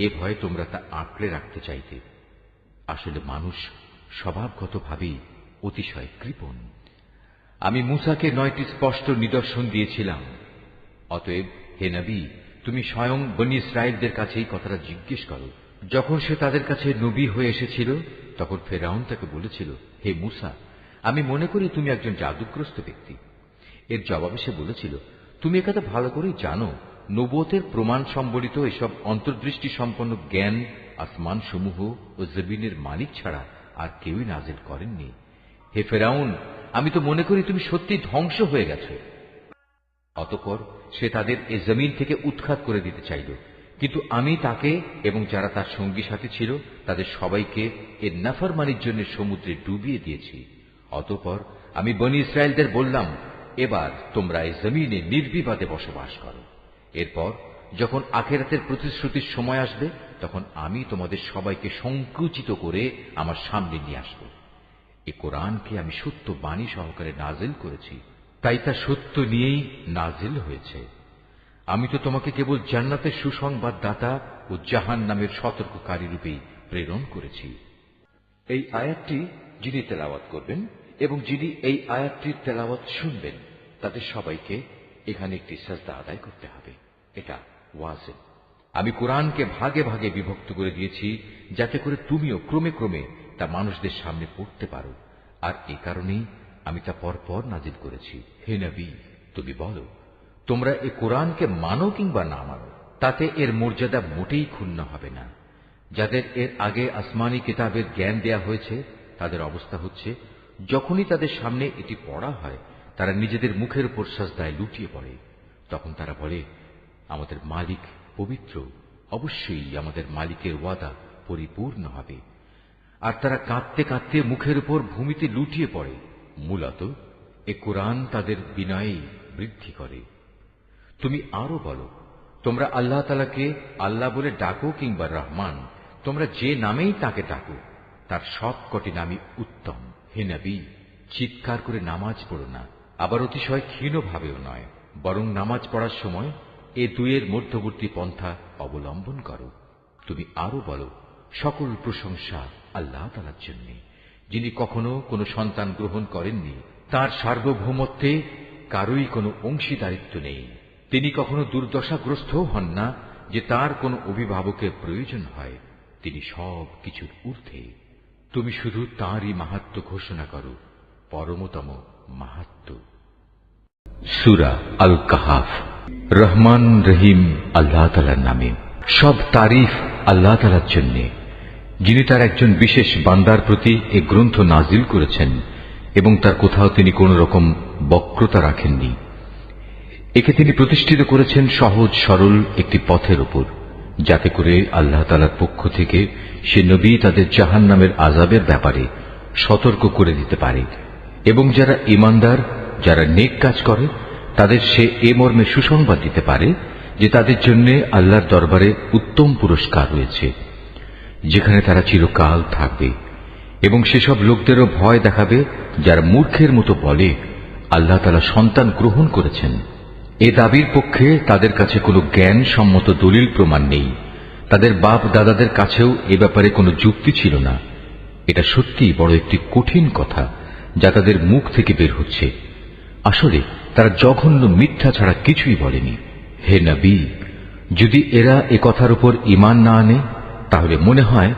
এ ভয়ে তোমরা তা আঁকড়ে রাখতে চাইতে। আসলে মানুষ স্বভাবগতভাবেই অতিশয় কৃপণ। আমি মূসাকে 9টি স্পষ্ট নিদর্শন দিয়েছিলাম। অতএব হে নবী, তুমি স্বয়ং বনী ইসরায়েলদের কাছে এই কথাটা জিজ্ঞেস করো। যখন সে তাদের কাছে নবী হয়ে এসেছিল, তখন ফেরাউন তাকে বলেছিল, হে মূসা, আমি মনে করি তুমি একজন জাদুগ্রস্ত ব্যক্তি। এর জবাবে সে বলেছিল, তুমি একথা ভালো করেই জানো, নবুয়তের প্রমাণ সম্বলিত এসব অন্তর্দৃষ্টি সম্পন্ন জ্ঞান আসমান সমূহ ও জমিনের মালিক ছাড়া আর কেউই নাজিল করেননি। হে ফেরাউন, আমি তো মনে করি তুমি সত্যি ধ্বংস হয়ে গেছ। অতঃপর সে তাদের এ জমিন থেকে উৎখাত করে দিতে চাইল, কিন্তু আমি তাকে এবং যারা তার সঙ্গী সাথী ছিল তাদের সবাইকে এর নাফরমানির জন্য সমুদ্রে ডুবিয়ে দিয়েছি। অতঃপর আমি বনী ইসরায়েলদের বললাম, এবার তোমরা এই জমিনে নির্বিবাদে বসবাস করো। এরপর যখন আখিরাতের প্রতিশ্রুতির সময় আসবে, তখন আমি তোমাদের সবাইকে সংকুচিত করে আমার সামনে নিয়ে আসব। এ কোরআনকে আমি সত্য বাণী সহকারে নাজিল করেছি, তাই তা সত্য নিয়েই নাজিল হয়েছে। আমি তো তোমাকে কেবল জান্নাতের সুসংবাদদাতা ও জাহান্নামের সতর্ককারী রূপেই প্রেরণ করেছি। এই আয়াতটি যিনি তেলাওয়াত করবেন এবং যিনি এই আয়াতটির তেলাওয়াত শুনবেন, তাদের সবাইকে এখানে একটি সাজদা আদায় করতে হবে। এটা ওয়াজিব। আমি কোরআনকে ভাগে ভাগে বিভক্ত করে দিয়েছি, যাতে করে তুমিও ক্রমে ক্রমে তা মানুষদের সামনে পড়তে পারো, আর এ কারণেই আমি তা পরপর নাজিল করেছি। হে নবী, তুমি বলো, তোমরা এ কোরআনকে মানো কিংবা না মানো, তাতে এর মর্যাদা মোটেই ক্ষুণ্ণ হবে না। যাদের এর আগে আসমানি কিতাবের জ্ঞান দেয়া হয়েছে, তাদের অবস্থা হচ্ছে, যখনই তাদের সামনে এটি পড়া হয়, তারা নিজেদের মুখের উপর সাজদায় লুটিয়ে পড়ে। তখন তারা বলে, আমাদের মালিক পবিত্র, অবশ্যই আমাদের মালিকের ওয়াদা পরিপূর্ণ হবে। আর তারা কাঁদতে কাঁদতে মুখের উপর ভূমিতে লুটিয়ে পড়ে। মূলত এ কোরআন তাদের বিনয়েই বৃদ্ধি করে। তুমি আরো বলো, তোমরা আল্লাহ তাআলাকে আল্লাহ বলে ডাকো কিংবা রহমান, তোমরা যে নামেই তাকে ডাকো, তার সবকটি নামই উত্তম। হে নবী, চিৎকার করে নামাজ পড়ো না, আবার অতিশয় ক্ষীণভাবেও নয়, বরং নামাজ পড়ার সময় এ দুয়ের মধ্যবর্তী পন্থা অবলম্বন করো। তুমি আরো বলো, সকল প্রশংসা আল্লাহ তাআলার জন্য, যিনি কখনো কোনো সন্তান গ্রহণ করেননি, তার সার্বভৌমত্বে কারোই কোনো অংশীদারিত্ব নেই। তিনি কখনো দুর্দশাগ্রস্তও হন না যে তার কোনো অভিভাবকের প্রয়োজন হয়। তিনি সব কিছুর ঊর্ধ্বে। তুমি শুধু তাঁরই মাহাত্ম্য ঘোষণা করো, পরমতম মাহাত্ম্য। সূরা আল কাহাফ। রহমান রহিম আল্লাহ তাআলার নামে। সব তারিফ আল্লাহ তাআলার জন্য, যিনি তার একজন বিশেষ বান্দার প্রতি এ গ্রন্থ নাজিল করেছেন এবং তার কোথাও তিনি কোন রকম বক্রতা রাখেননি। একে তিনি প্রতিষ্ঠিত করেছেন সহজ সরল একটি পথের উপর, যাতে করে আল্লাহ তাআলার পক্ষ থেকে সে নবী তাদের জাহান্নামের আযাবের ব্যাপারে সতর্ক করে দিতে পারে, এবং যারা ঈমানদার, যারা নেক কাজ করে, তাদের সে এ মর্মে সুসংবাদ দিতে পারে যে তাদের জন্য আল্লাহর দরবারে উত্তম পুরস্কার রয়েছে, যেখানে তারা চিরকাল থাকবে। এবং সেসব লোকদেরও ভয় দেখাবে যারা মূর্খের মতো বলে, আল্লাহ তাআলা সন্তান গ্রহণ করেছেন। এ দাবির পক্ষে তাদের কাছে কোনো জ্ঞান সম্মত দলিল প্রমাণ নেই। তাদের বাপ দাদাদের কাছেও এ ব্যাপারে কোনো যুক্তি ছিল না। এটা সত্যিই বড় একটি কঠিন কথা যা তাদের মুখ থেকে বের হচ্ছে। আসলে তারা জঘন্য মিথ্যা ছাড়া কিছুই বলেনি। হে নবী, যদি এরা এ কথার উপর ঈমান না আনে, তাহলে মনে হয়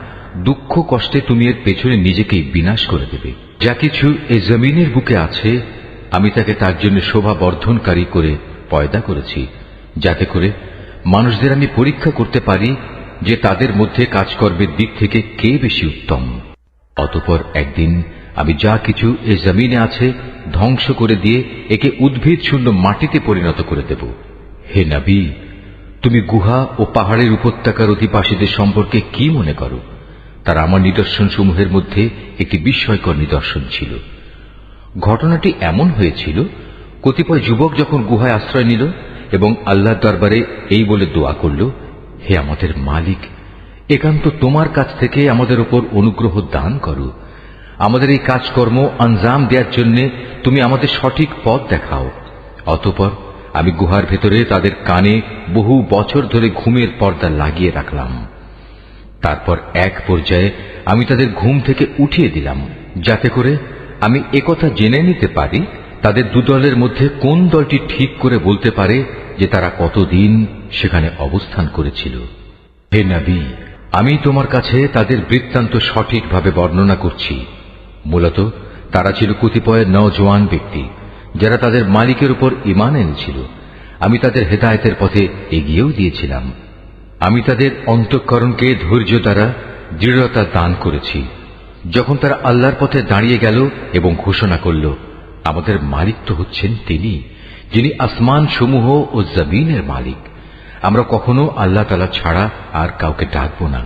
দুঃখ কষ্টে তুমি এর পেছনে নিজেকেই বিনাশ করে দেবে। যা কিছু এই জমিনের বুকে আছে, আমি তাকে তার জন্য শোভা বর্ধনকারী করে পয়দা করেছি, যাতে করে মানুষদের আমি পরীক্ষা করতে পারি যে তাদের মধ্যে কাজকর্মের দিক থেকে কে বেশি উত্তম। অতঃপর একদিন আমি যা কিছু এ জমিনে আছে ধ্বংস করে দিয়ে একে উদ্ভিদ শূন্য মাটিতে পরিণত করে দেব। হে নবী, তুমি গুহা ও পাহাড়ের উপত্যকার অধিবাসীদের সম্পর্কে কি মনে করো? তারা আমার নিদর্শন সমূহের মধ্যে একটি বিস্ময়কর নিদর্শন ছিল। ঘটনাটি এমন হয়েছিল, কতিপয় যুবক যখন গুহায় আশ্রয় নিল এবং আল্লাহর দরবারে এই বলে দোয়া করল, হে আমাদের মালিক, একান্ত তোমার কাছ থেকে আমাদের উপর অনুগ্রহ দান করো। আমাদের এই কাজকর্ম আঞ্জাম দেওয়ার জন্য তুমি আমাদের সঠিক পথ দেখাও। অতঃপর আমি গুহার ভেতরে তাদের কানে বহু বছর ধরে ঘুমের পর্দা লাগিয়ে রাখলাম। তারপর এক পর্যায়ে আমি তাদের ঘুম থেকে উঠিয়ে দিলাম, যাতে করে আমি একথা জেনে নিতে পারি তাদের দুদলের মধ্যে কোন দলটি ঠিক করে বলতে পারে যে তারা কতদিন সেখানে অবস্থান করেছিল। হে নবী, আমি তোমার কাছে তাদের বৃত্তান্ত সঠিকভাবে বর্ণনা করছি। মূলত তারা ছিল কতিপয় নওজোয়ান ব্যক্তি যারা তাদের মালিকের উপর ঈমান এনেছিল। আমি তাদের হেদায়েতের পথে এগিয়েও দিয়েছিলাম। আমি তাদের অন্তঃকরণকে ধৈর্য দ্বারা দৃঢ়তা দান করেছি। যখন তারা আল্লাহর পথে দাঁড়িয়ে গেল এবং ঘোষণা করল, আমাদের মালিক তো হচ্ছেন তিনি, যিনি আসমান সমূহ ও জমিনের মালিক। আমরা কখনো আল্লাহ তাআলা ছাড়া আর কাউকে ডাকব না।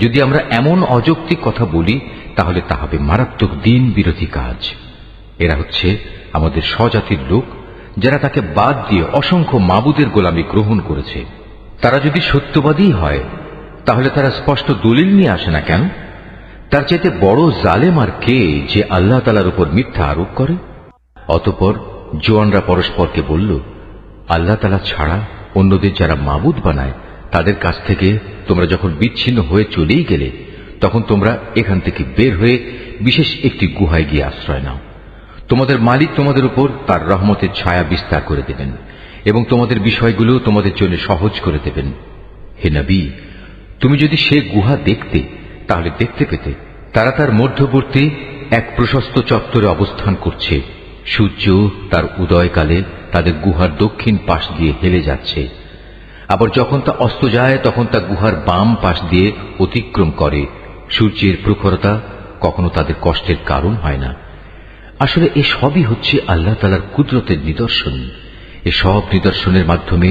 যদি আমরা এমন অযৌক্তিক কথা বলি তাহলে তা হবে মারাত্মক দিন বিরোধী কাজ। এরা হচ্ছে আমাদের স্বজাতির লোক, যারা তাকে বাদ দিয়ে অসংখ্য মাবুদের গোলামি গ্রহণ করেছে। তারা যদি সত্যবাদী হয় তাহলে তারা স্পষ্ট দলিল নিয়ে আসে না কেন? তার চাইতে বড় জালেম আর কে যে আল্লাহ তাআলার উপর মিথ্যা আরোপ করে? অতঃপর জোয়ানরা পরস্পরকে বলল, আল্লাহ তাআলা ছাড়া অন্যদের যারা মাবুদ বানায় তাদের কাছ থেকে তোমরা যখন বিচ্ছিন্ন হয়ে চলেই গেলে, তখন তোমরা এখান থেকে বের হয়ে বিশেষ একটি গুহায় গিয়ে আশ্রয় নাও। তোমাদের মালিক তোমাদের উপর তার রহমতের ছায়া বিস্তার করে দেবেন এবং তোমাদের বিষয়গুলো তোমাদের জন্য সহজ করে দেবেন। হে নবী, তুমি যদি সে গুহা দেখতে তাহলে দেখতে পেতে তারা তার মধ্যবর্তী এক প্রশস্ত চত্বরে অবস্থান করছে। সূর্য তার উদয়কালে তাদের গুহার দক্ষিণ পাশ দিয়ে হেলে যাচ্ছে, আবার যখন তা অস্ত যায় তখন তা গুহার বাম পাশ দিয়ে অতিক্রম করে। সূর্যের প্রখরতা কখনো তাদের কষ্টের কারণ হয় না। আসলে এ সবই হচ্ছে আল্লাহ তাআলার কুদরতের নিদর্শন। এসব নিদর্শনের মাধ্যমে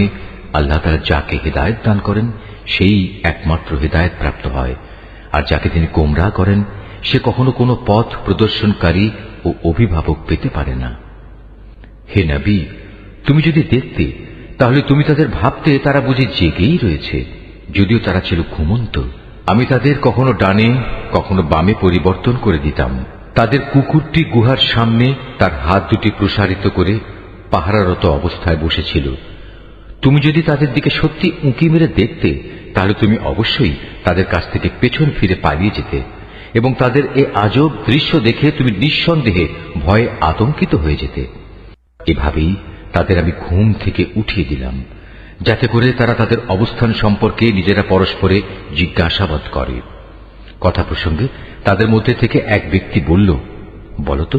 আল্লাহ তাআলা যাকে হেদায়েত দান করেন সেই একমাত্র হেদায়েত প্রাপ্ত হয়, আর যাকে তিনি গোমরাহ করেন সে কখনো কোনো পথ প্রদর্শনকারী ও অভিভাবক পেতে পারে না। হে নবী, তুমি যদি দেখতে তাহলে তুমি তাদের ভাবতে তারা বুঝি জেগেই রয়েছে, যদিও তারা ছিল ঘুমন্ত। আমি তাদের কখনো ডানে কখনো বামে পরিবর্তন করে দিতাম। তাদের কুকুরটি গুহার সামনে তার হাত দুটি প্রসারিত করে পাহারারত অবস্থায় বসেছিল। তুমি যদি তাদের দিকে সত্যি উঁকি মেরে দেখতে তাহলে তুমি অবশ্যই তাদের কাছ থেকে পেছন ফিরে পালিয়ে যেতে এবং তাদের এ আজব দৃশ্য দেখে তুমি নিঃসন্দেহে ভয়ে আতঙ্কিত হয়ে যেতে। এভাবেই তাদের আমি ঘুম থেকে উঠিয়ে দিলাম, যাতে করে তারা তাদের অবস্থান সম্পর্কে নিজেরা পরস্পরে জিজ্ঞাসাবাদ করে। কথা প্রসঙ্গে তাদের মধ্যে থেকে এক ব্যক্তি বলল, বলতো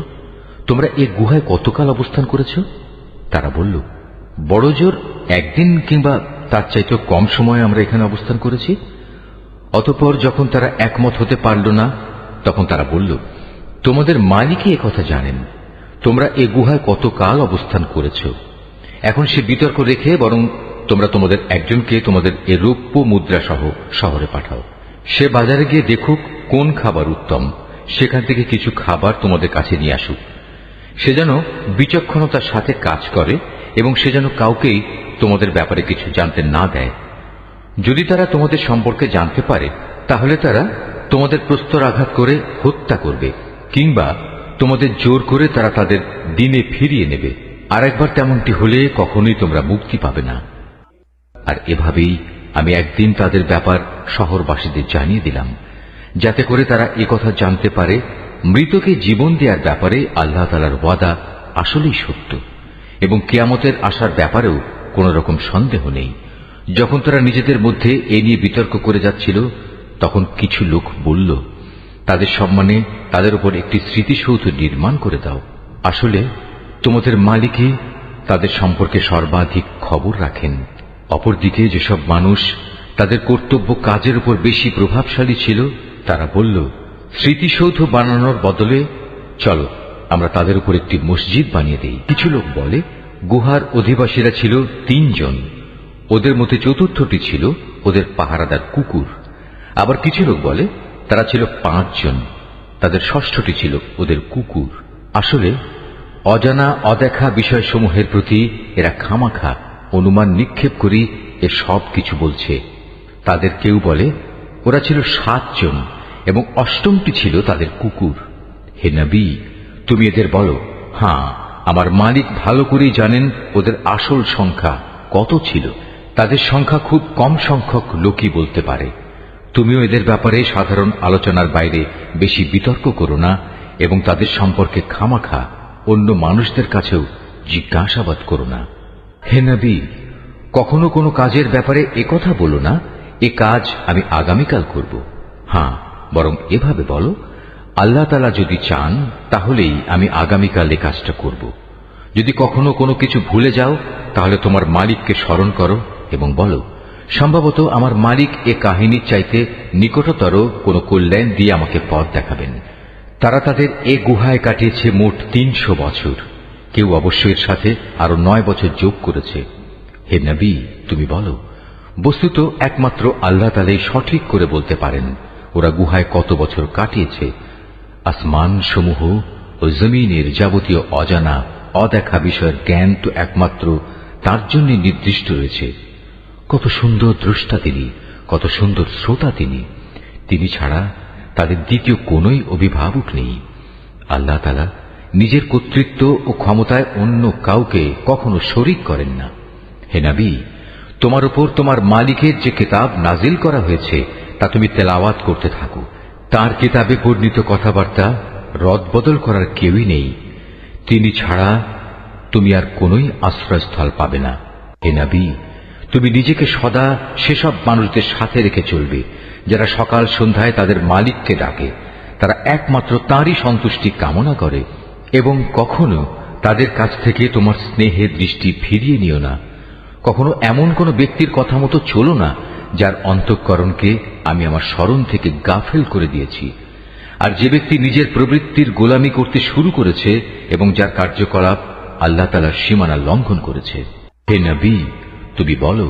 তোমরা এ গুহায় কতকাল অবস্থান করেছ? তারা বলল, বড় জোর একদিন কিংবা তার চাইতেও কম সময় আমরা এখানে অবস্থান করেছি। অতঃপর যখন তারা একমত হতে পারল না তখন তারা বলল, তোমাদের মালিকই একথা জানেন তোমরা এ গুহায় কতকাল অবস্থান করেছ। এখন সে বিতর্ক রেখে বরং তোমরা তোমাদের একজনকে তোমাদের এ রৌপ্য মুদ্রা সহ শহরে পাঠাও। সে বাজারে গিয়ে দেখুক কোন খাবার উত্তম, সেখান থেকে কিছু খাবার তোমাদের কাছে নিয়ে আসুক। সে যেন বিচক্ষণতার সাথে কাজ করে এবং সে যেন কাউকেই তোমাদের ব্যাপারে কিছু জানতে না দেয়। যদি তারা তোমাদের সম্পর্কে জানতে পারে তাহলে তারা তোমাদের প্রস্তরাঘাত করে হত্যা করবে, কিংবা তোমাদের জোর করে তারা তাদের দিনে ফিরিয়ে নেবে। আর একবার তেমনটি হলে কখনোই তোমরা মুক্তি পাবে না। আর এভাবেই আমি একদিন তাদের ব্যাপার শহরবাসীদের জানিয়ে দিলাম, যাতে করে তারা একথা জানতে পারে মৃতকে জীবন দেওয়ার ব্যাপারে আল্লাহ তাআলার ওয়াদা আসলেই সত্য এবং কিয়ামতের আসার ব্যাপারেও কোন রকম সন্দেহ নেই। যখন তারা নিজেদের মধ্যে এ নিয়ে বিতর্ক করে যাচ্ছিল তখন কিছু লোক বলল, তাদের সম্মানে তাদের উপর একটি স্মৃতিসৌধ নির্মাণ করে দাও। আসলে তোমাদের মালিকই তাদের সম্পর্কে সর্বাধিক খবর রাখেন। অপরদিকে যেসব মানুষ তাদের কর্তব্য কাজের উপর বেশি প্রভাবশালী ছিল তারা বলল, স্মৃতিসৌধ বানানোর বদলে চলো আমরা তাদের উপর একটি মসজিদ বানিয়ে দেই। কিছু লোক বলে গুহার অধিবাসীরা ছিল 3 জন, ওদের মধ্যে চতুর্থটি ছিল ওদের পাহারাদার কুকুর। আবার কিছু লোক বলে তারা ছিল 5 জন, তাদের ষষ্ঠটি ছিল ওদের কুকুর। আসলে অজানা অদেখা বিষয়সমূহের প্রতি এরা খামাখা অনুমান নিক্ষেপ করি এ সব কিছু বলছে। তাদের কেউ বলে ওরা ছিল 7 জন এবং অষ্টমটি ছিল তাদের কুকুর। হে নবী, তুমি এদের বলো, হ্যাঁ, আমার মালিক ভালো করেই জানেন ওদের আসল সংখ্যা কত ছিল। তাদের সংখ্যা খুব কম সংখ্যক লোকই বলতে পারে। তুমিও এদের ব্যাপারে সাধারণ আলোচনার বাইরে বেশি বিতর্ক করো না এবং তাদের সম্পর্কে খামাখা অন্য মানুষদের কাছেও জিজ্ঞাসাবাদ করো না। হে নবী, কখনো কোনো কাজের ব্যাপারে একথা বলো না, এ কাজ আমি আগামীকাল করব। হ্যাঁ, বরং এভাবে বলো, আল্লাহ তাআলা যদি চান তাহলেই আমি আগামীকাল এ কাজটা করব। যদি কখনো কোনো কিছু ভুলে যাও তাহলে তোমার মালিককে স্মরণ করো এবং বলো, সম্ভবত আমার মালিক এ কাহিনীর চাইতে নিকটতর কোনো কল্যাণ দিয়ে আমাকে পথ দেখাবেন। তারা তাদের এ গুহায় কাটিয়েছে মোট 300 বছর। কেউ অবশ্য এর সাথে আরো 9 বছর যোগ করেছে। হে নবী, তুমি বলো, বস্তুত একমাত্র আল্লাহ তাআলাই সঠিক করে বলতে পারেন ওরা গুহায় কত বছর কাটিয়েছে। আসমান সমূহ ও জমিনের যাবতীয় অজানা অদেখা বিষয়ের জ্ঞান তো একমাত্র তার জন্য নির্দিষ্ট রয়েছে। কত সুন্দর দ্রষ্টা তিনি, কত সুন্দর শ্রোতা তিনি। তিনি ছাড়া তাদের দ্বিতীয় কোনোই অভিভাবক নেই। আল্লাহ তাআলা নিজের কর্তৃত্ব ও ক্ষমতায় অন্য কাউকে কখনো শরীক করেন না। হে নবী, তোমার উপর তোমার মালিকের যে কিতাব নাজিল করা হয়েছে তা তুমি তেলাওয়াত করতে থাকো। তার কিতাবে বর্ণিত কথাবার্তা রদবদল করার কেউই নেই। তিনি ছাড়া তুমি আর কোনোই আশ্রয়স্থল পাবে না। হে নবী, তুমি নিজেকে সদা সেসব মানুষদের সাথে রেখে চলবে যারা সকাল সন্ধ্যায় তাদের মালিককে ডাকে। তারা একমাত্র তাঁরই সন্তুষ্টি কামনা করে এবং কখনো তাদের কাছ থেকে তোমার স্নেহের দৃষ্টি ফিরিয়ে নিও না। কখনো এমন কোন ব্যক্তির কথা মতো চলো না যার অন্তঃকরণকে আমি আমার স্মরণ থেকে গাফেল করে দিয়েছি। আর যে ব্যক্তি নিজের প্রবৃত্তির গোলামি করতে শুরু করেছে এবং যার কার্যকলাপ আল্লাহ তাআলার সীমানা লঙ্ঘন করেছে। হে নবী, তুমি বলো,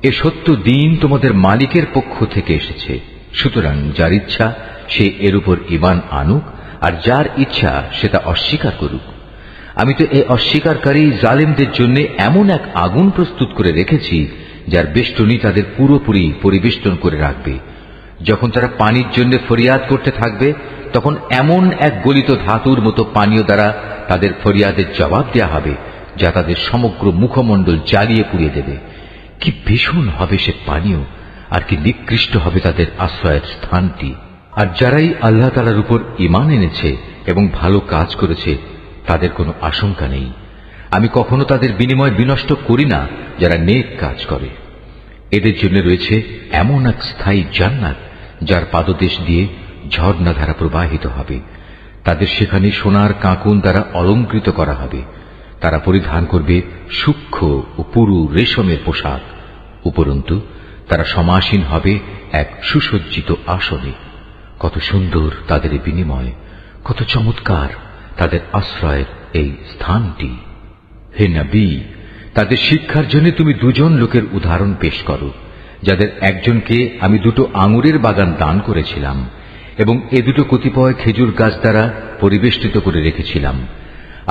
এ সত্য দিন তোমাদের মালিকের পক্ষ থেকে এসেছে। সুতরাং যার ইচ্ছা সে এর উপর ঈমান আনুক, আর যার ইচ্ছা সেটা অস্বীকার করুক। আমি তো এই অস্বীকারী জালেমদের জন্য এমন এক আগুন প্রস্তুত করে রেখেছি যার বেষ্টনী তাদের পুরোপুরি পরিবেষ্টন করে রাখবে। যখন তারা পানির জন্য ফরিয়াদ করতে থাকবে তখন এমন এক গলিত ধাতুর মতো পানীয় দ্বারা তাদের ফরিয়াদের জবাব দেয়া হবে যা তাদের সমগ্র মুখমণ্ডল জ্বালিয়ে পুড়িয়ে দেবে। কি ভীষণ হবে সে পানীয়, আর কি নিকৃষ্ট হবে তাদের আশ্রয়ের স্থানটি। আর যারাই আল্লাহ তাআলার উপর ঈমান এনেছে এবং ভালো কাজ করেছে তাদের কোনো আশঙ্কা নেই। আমি কখনো তাদের বিনিময় বিনষ্ট করি না যারা নেক কাজ করে। এদের জন্য রয়েছে এমন এক স্থায়ী জান্নাত যার পাদদেশ দিয়ে ঝর্ণাধারা প্রবাহিত হবে। তাদের সেখানে সোনার কাঁকুন দ্বারা অলঙ্কৃত করা হবে। তারা পরিধান করবে সূক্ষ্ম ও পুরু রেশমের পোশাক। উপরন্তু তারা সমাসীন হবে এক সুসজ্জিত আসনে। কত সুন্দর তাদের বিনিময়, কত চমৎকার তাদের আশ্রয়ের এই স্থানটি। হে নবী, তাদের শিক্ষার জন্য তুমি 2 জন লোকের উদাহরণ পেশ করো, যাদের একজনকে আমি 2টো আঙুরের বাগান দান করেছিলাম এবং এ 2টো কতিপয় খেজুর গাছ দ্বারা পরিবেষ্টিত করে রেখেছিলাম।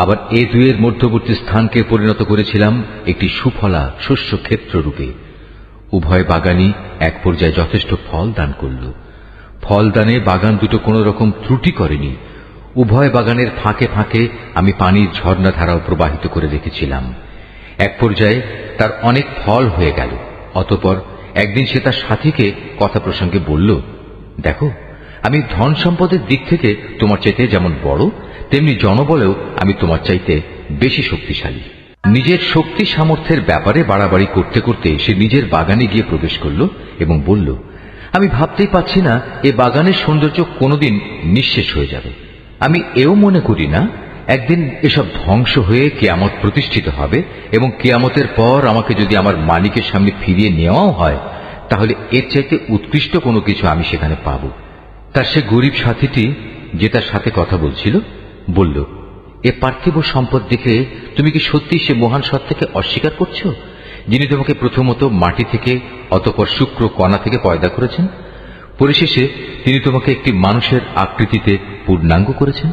আবার এ 2-এর মধ্যবর্তী স্থানকে পরিণত করেছিলাম একটি সুফলা শস্য ক্ষেত্র রূপে। উভয় বাগানই এক পর্যায়ে যথেষ্ট ফল দান করল। ফল দানে বাগান 2টো কোনো রকম ত্রুটি করেনি। উভয় বাগানের ফাঁকে ফাঁকে আমি পানির ঝর্ণাধারাও প্রবাহিত করে রেখেছিলাম। এক পর্যায়ে তার অনেক ফল হয়ে গেল। অতঃপর একদিন সে তার সাথীকে কথা প্রসঙ্গে বলল, দেখো, আমি ধন সম্পদের দিক থেকে তোমার চাইতে যেমন বড়, তেমনি জনবলেও আমি তোমার চাইতে বেশি শক্তিশালী। নিজের শক্তি সামর্থ্যের ব্যাপারে বাড়াবাড়ি করতে করতে সে নিজের বাগানে গিয়ে প্রবেশ করল এবং বলল, আমি ভাবতেই পাচ্ছি না এ বাগানের সৌন্দর্য কোনোদিন নিঃশেষ হয়ে যাবে। আমি এও মনে করি না একদিন এসব ধ্বংস হয়ে কিয়ামত প্রতিষ্ঠিত হবে এবং কিয়ামতের পর আমাকে যদি আমার মালিকের সামনে ফিরিয়ে নেওয়াও হয় তাহলে এর চাইতে উৎকৃষ্ট কোনো কিছু আমি সেখানে পাব। তার সে গরিব সাথীটি যে তার সাথে কথা বলছিল বলল, এ পার্থিব সম্পদ দেখে তুমি কি সত্যি সে মহান সত্তাকে অস্বীকার করছো, যিনি তোমাকে প্রথমত মাটি থেকে অতঃপর শুক্র কণা থেকে পয়দা করেছেন, পরিশেষে তিনি তোমাকে একটি মানুষের আকৃতিতে পূর্ণাঙ্গ করেছেন?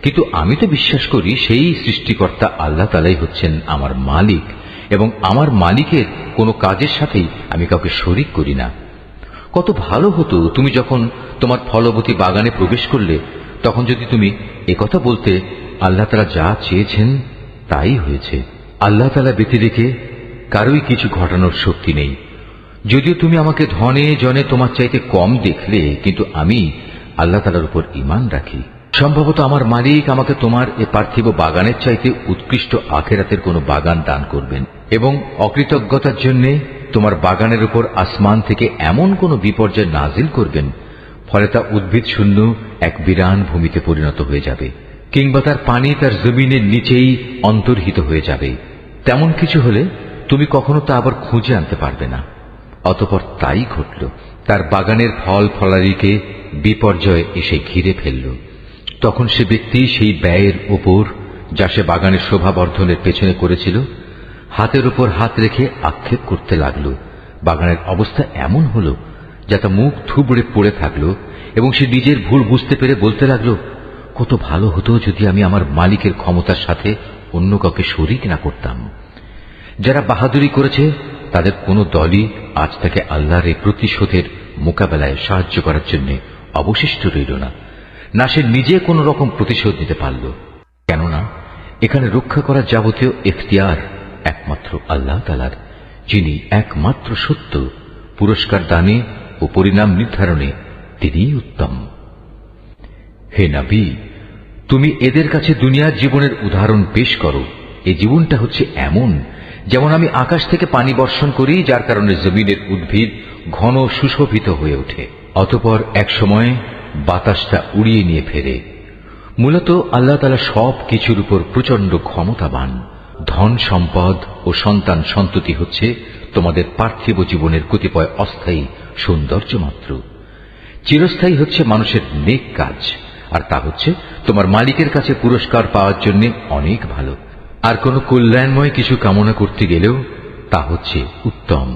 কিন্তু আমি তো বিশ্বাস করি সেই সৃষ্টিকর্তা আল্লাহ তাআলাই হচ্ছেন আমার মালিক, এবং আমার মালিকের কোনো কাজের সাথেই আমি কাউকে শরীক করি না। কত ভালো হতো তুমি যখন তোমার ফলবতী বাগানে প্রবেশ করলে তখন যদি তুমি একথা বলতে, আল্লাহ তাআলা যা চেয়েছেন তাই হয়েছে। আল্লাহ তাআলা ব্যতিরেকে কারোই কিছু ঘটানোর শক্তি নেই। যদিও তুমি আমাকে ধনে জনে তোমার চাইতে কম দেখলে, কিন্তু আমি আল্লাহ তাআলার উপর ঈমান রাখি। সম্ভবত আমার মালিক আমাকে তোমার এ পার্থিব বাগানের চাইতে উৎকৃষ্ট আখিরাতের কোনো বাগান দান করবেন, এবং অকৃতজ্ঞতার জন্য তোমার বাগানের উপর আসমান থেকে এমন কোনো বিপর্যয় নাজিল করবেন, ফলে তা উদ্ভিদ শূন্য এক বিরান ভূমিতে পরিণত হয়ে যাবে, কিংবা তার পানি তার জমিনের নিচেই অন্তর্হিত হয়ে যাবে। তেমন কিছু হলে তুমি কখনো তা আবার খুঁজে আনতে পারবে না। অতঃপর তাই ঘটল, তার বাগানের ফল ফলারিকে বিপর্যয় এসে ঘিরে ফেলল। তখন সে ব্যক্তি সেই ব্যয়ের উপর যা সে বাগানের শোভাবর্ধনের পেছনে করেছিল হাতের উপর হাত রেখে আক্ষেপ করতে লাগল। বাগানের অবস্থা এমন হল যা তা মুখ থুবড়ে পড়ে থাকল, এবং সে নিজের ভুল বুঝতে পেরে বলতে লাগল, কত ভালো হতো যদি আমি আমার মালিকের ক্ষমতার সাথে অন্য কাউকে শরীক না করতাম। যারা বাহাদুরি করেছে তাদের কোনো দলই আজ তাকে আল্লাহর এই প্রতিশোধের মোকাবেলায় সাহায্য করার জন্য অবশিষ্ট রইল না, না সে নিজে কোন রকম প্রতিশোধ নিতে পারল। কেননা এখানে রক্ষা করার যাবতীয় এখতিয়ার একমাত্র আল্লাহ তাআলার, যিনি একমাত্র সত্য, পুরস্কার দানে ও পরিণাম নির্ধারণে তিনিই উত্তম। হে নবী, তুমি এদের কাছে দুনিয়ার জীবনের উদাহরণ পেশ করো। এই জীবনটা হচ্ছে এমন যেমন আমি আকাশ থেকে পানি বর্ষণ করি, যার কারণে জমিনের উদ্ভিদ ঘন সুশোভিত হয়ে ওঠে, অতঃপর এক সময় বাতাসটা উড়িয়ে নিয়ে ফেরে। মূলত আল্লাহ তাআলা সব কিছুর উপর প্রচন্ড ক্ষমতাবান। ধন সম্পদ ও সন্তান সন্ততি হচ্ছে তোমাদের পার্থিব জীবনের কতিপয় অস্থায়ী সৌন্দর্য মাত্র। চিরস্থায়ী হচ্ছে মানুষের নেক কাজ, আর তা হচ্ছে তোমার মালিকের কাছে পুরস্কার পাওয়ার জন্য অনেক ভালো। আর কোনো কল্যাণময় কিছু কামনা করতে গেলেও তা হচ্ছে উত্তম।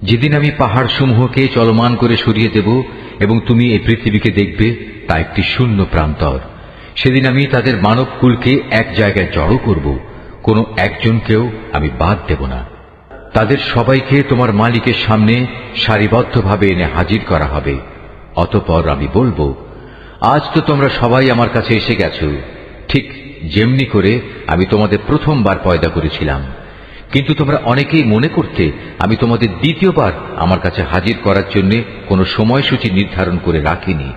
যেদিন আমি পাহাড় সমূহকে চলমান করে সরিয়ে দেব এবং তুমি এই পৃথিবীকে দেখবে তা একটি শূন্য প্রান্তর, সেদিন আমি তাদের মানব কুলকে এক জায়গায় জড়ো করব, কোনো একজনকেও আমি বাদ দেব না। তাদের সবাইকে তোমার মালিকের সামনে সারিবদ্ধভাবে এনে হাজির করা হবে। অতঃপর আমি বলবো, আজ তো তোমরা সবাই আমার কাছে এসে গেছো, ঠিক যেমনি করে আমি তোমাদের প্রথমবার পয়দা করেছিলাম, কিন্তু তোমরা অনেকেই মনে করতে আমি তোমাদের দ্বিতীয়বার আমার কাছে হাজির করার জন্য কোনো সময়সূচি নির্ধারণ করে রাখিনি।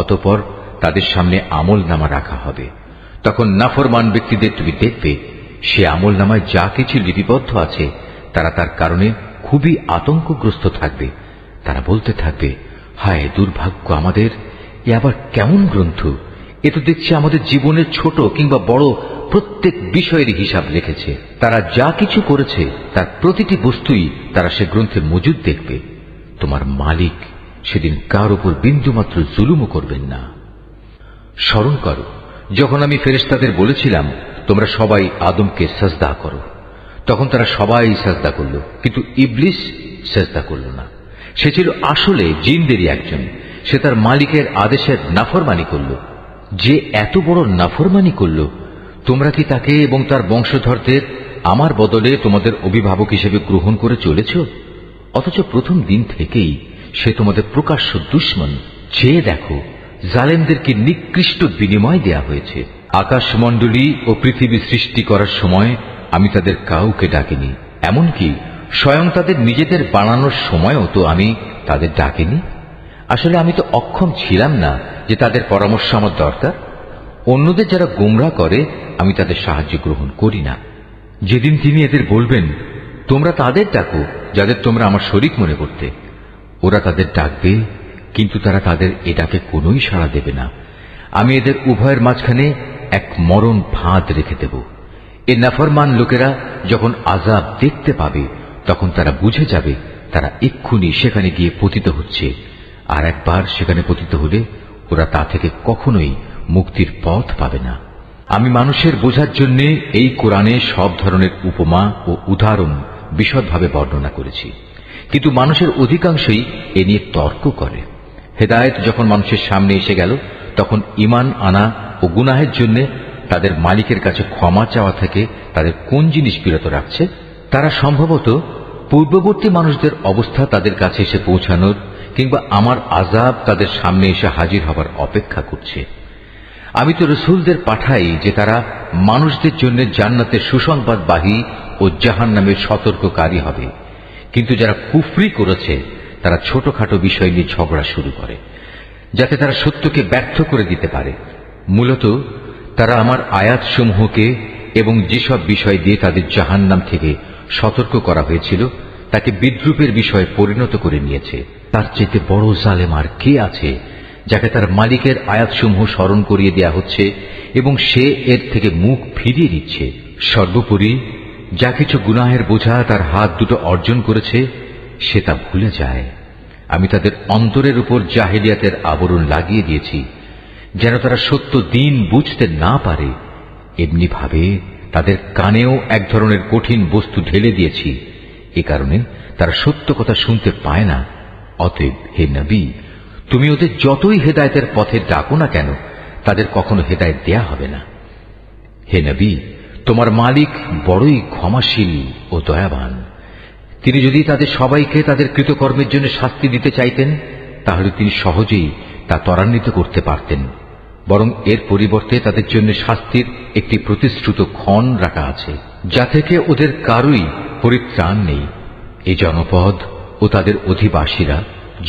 অতঃপর তাদের সামনে আমল নামা রাখা হবে। তখন নাফরমান ব্যক্তিদের তুমি দেখবে, সে আমল নামায় যা কিছু লিপিবদ্ধ আছে তারা তার কারণে খুবই আতঙ্কগ্রস্ত থাকবে। তারা বলতে থাকবে, হায় দুর্ভাগ্য আমাদের, এ আবার কেমন গ্রন্থ! এ তো দেখছি আমাদের জীবনের ছোট কিংবা বড় প্রত্যেক বিষয়ের হিসাব রেখেছে। তারা যা কিছু করেছে তার প্রতিটি বস্তুই তারা সে গ্রন্থে মজুদ দেখবে। তোমার মালিক সেদিন কার উপর বিন্দুমাত্র জুলুমও করবেন না। স্মরণ করো, যখন আমি ফেরেশতাদের বলেছিলাম তোমরা সবাই আদমকে সাজদা করো, তখন তারা সবাই সাজদা করল, কিন্তু ইবলিস সাজদা করল না। সে ছিল আসলে জিনদেরই একজন। সে তার মালিকের আদেশের নাফরমানি করল। যে এত বড় নাফরমানি করল, তোমরা কি তাকে এবং তার বংশধরদের আমার বদলে তোমাদের অভিভাবক হিসেবে গ্রহণ করে চলেছ? অথচ প্রথম দিন থেকেই সে তোমাদের প্রকাশ্য দুশমন। চেয়ে দেখো, জালেমদেরকে নিকৃষ্ট বিনিময় দেয়া হয়েছে। আকাশমণ্ডলী ও পৃথিবী সৃষ্টি করার সময় আমি তাদের কাউকে ডাকিনি, এমনকি স্বয়ং তাদের নিজেদের বানানোর সময়ও তো আমি তাদের ডাকিনি। আসলে আমি তো অক্ষম ছিলাম না যে তাদের পরামর্শ আমার দরকার। অন্যদের যারা গোমরাহ করে আমি তাদের সাহায্য গ্রহণ করি না। যেদিন তিনি এদের বলবেন, তোমরা তাদের ডাকো যাদের তোমরা আমার শরীক মনে করতে, ওরা তাদের ডাকবে, কিন্তু তারা তাদের এ ডাকে কোনোই সাড়া দেবে না। আমি এদের উভয়ের মাঝখানে এক মরণ ফাঁদ রেখে দেব। এ নাফরমান লোকেরা যখন আযাব দেখতে পাবে তখন তারা বুঝে যাবে তারা এক্ষুনি সেখানে গিয়ে পতিত হচ্ছে, আর একবার সেখানে পতিত হলে ওরা তা থেকে কখনোই মুক্তির পথ পাবে না। আমি মানুষের বোঝার জন্য এই কোরআনে সব ধরনের উপমা ও উদাহরণ বিশদভাবে বর্ণনা করেছি, কিন্তু মানুষের অধিকাংশই এ নিয়ে তর্ক করে। হেদায়েত যখন মানুষের সামনে এসে গেল, তখন ঈমান আনা ও গুনাহের জন্য তাদের মালিকের কাছে ক্ষমা চাওয়া থেকে তাদের কোন জিনিস বিরত রাখছে? তারা সম্ভবত পূর্ববর্তী মানুষদের অবস্থা তাদের কাছে এসে পৌঁছানোর কিংবা আমার আযাব তাদের সামনে এসে হাজির হবার অপেক্ষা করছে। আমি তো রসুলদের পাঠাই যে তারা মানুষদের জন্য জান্নাতের সুসংবাদবাহী ও জাহান্নামের সতর্ককারী হবে, কিন্তু যারা কুফরি করেছে তারা ছোটখাটো বিষয় নিয়ে ঝগড়া শুরু করে, যাতে তারা সত্যকে ব্যর্থ করে দিতে পারে। মূলত তারা আমার আয়াতসমূহকে এবং যেসব বিষয় দিয়ে তাদের জাহান্নাম থেকে সতর্ক করা হয়েছিল তাকে বিদ্রূপের বিষয়ে পরিণত করে নিয়েছে। তার চাইতে বড় জালেম আর কে আছে, যাকে তার মালিকের আয়াতসমূহ স্মরণ করিয়ে দেয়া হচ্ছে এবং সে এর থেকে মুখ ফিরিয়ে দিচ্ছে। সর্বোপরি যা কিছু গুনাহের বোঝা তার হাত দুটো অর্জন করেছে সে তা ভুলে যায়। আমি তাদের অন্তরের উপর জাহেলিয়াতের আবরণ লাগিয়ে দিয়েছি, যেন তারা সত্য দিন বুঝতে না পারে। এমনি ভাবে তাদের কানেও এক ধরনের কঠিন বস্তু ঢেলে দিয়েছি, এ কারণে তারা সত্য কথা শুনতে পায় না। অতএব হে নবী, তুমি ওদের যতই হেদায়েতের পথে ডাকো না কেন, তাদের কখনো হেদায়েত দেয়া হবে না। হে নবী, তোমার মালিক বড়ই ক্ষমাশীল ও দয়াবান। তিনি যদি তাদের সবাইকে তাদের কৃতকর্মের জন্য শাস্তি দিতে চাইতেন, তাহলে তিনি সহজেই তা ত্বরান্বিত করতে পারতেন। বরং এর পরিবর্তে তাদের জন্য শাস্তির একটি প্রতিশ্রুত ক্ষণ রাখা আছে, যা থেকে ওদের কারুই পরিত্রাণ নেই। এই জনপদ ও তাদের অধিবাসীরা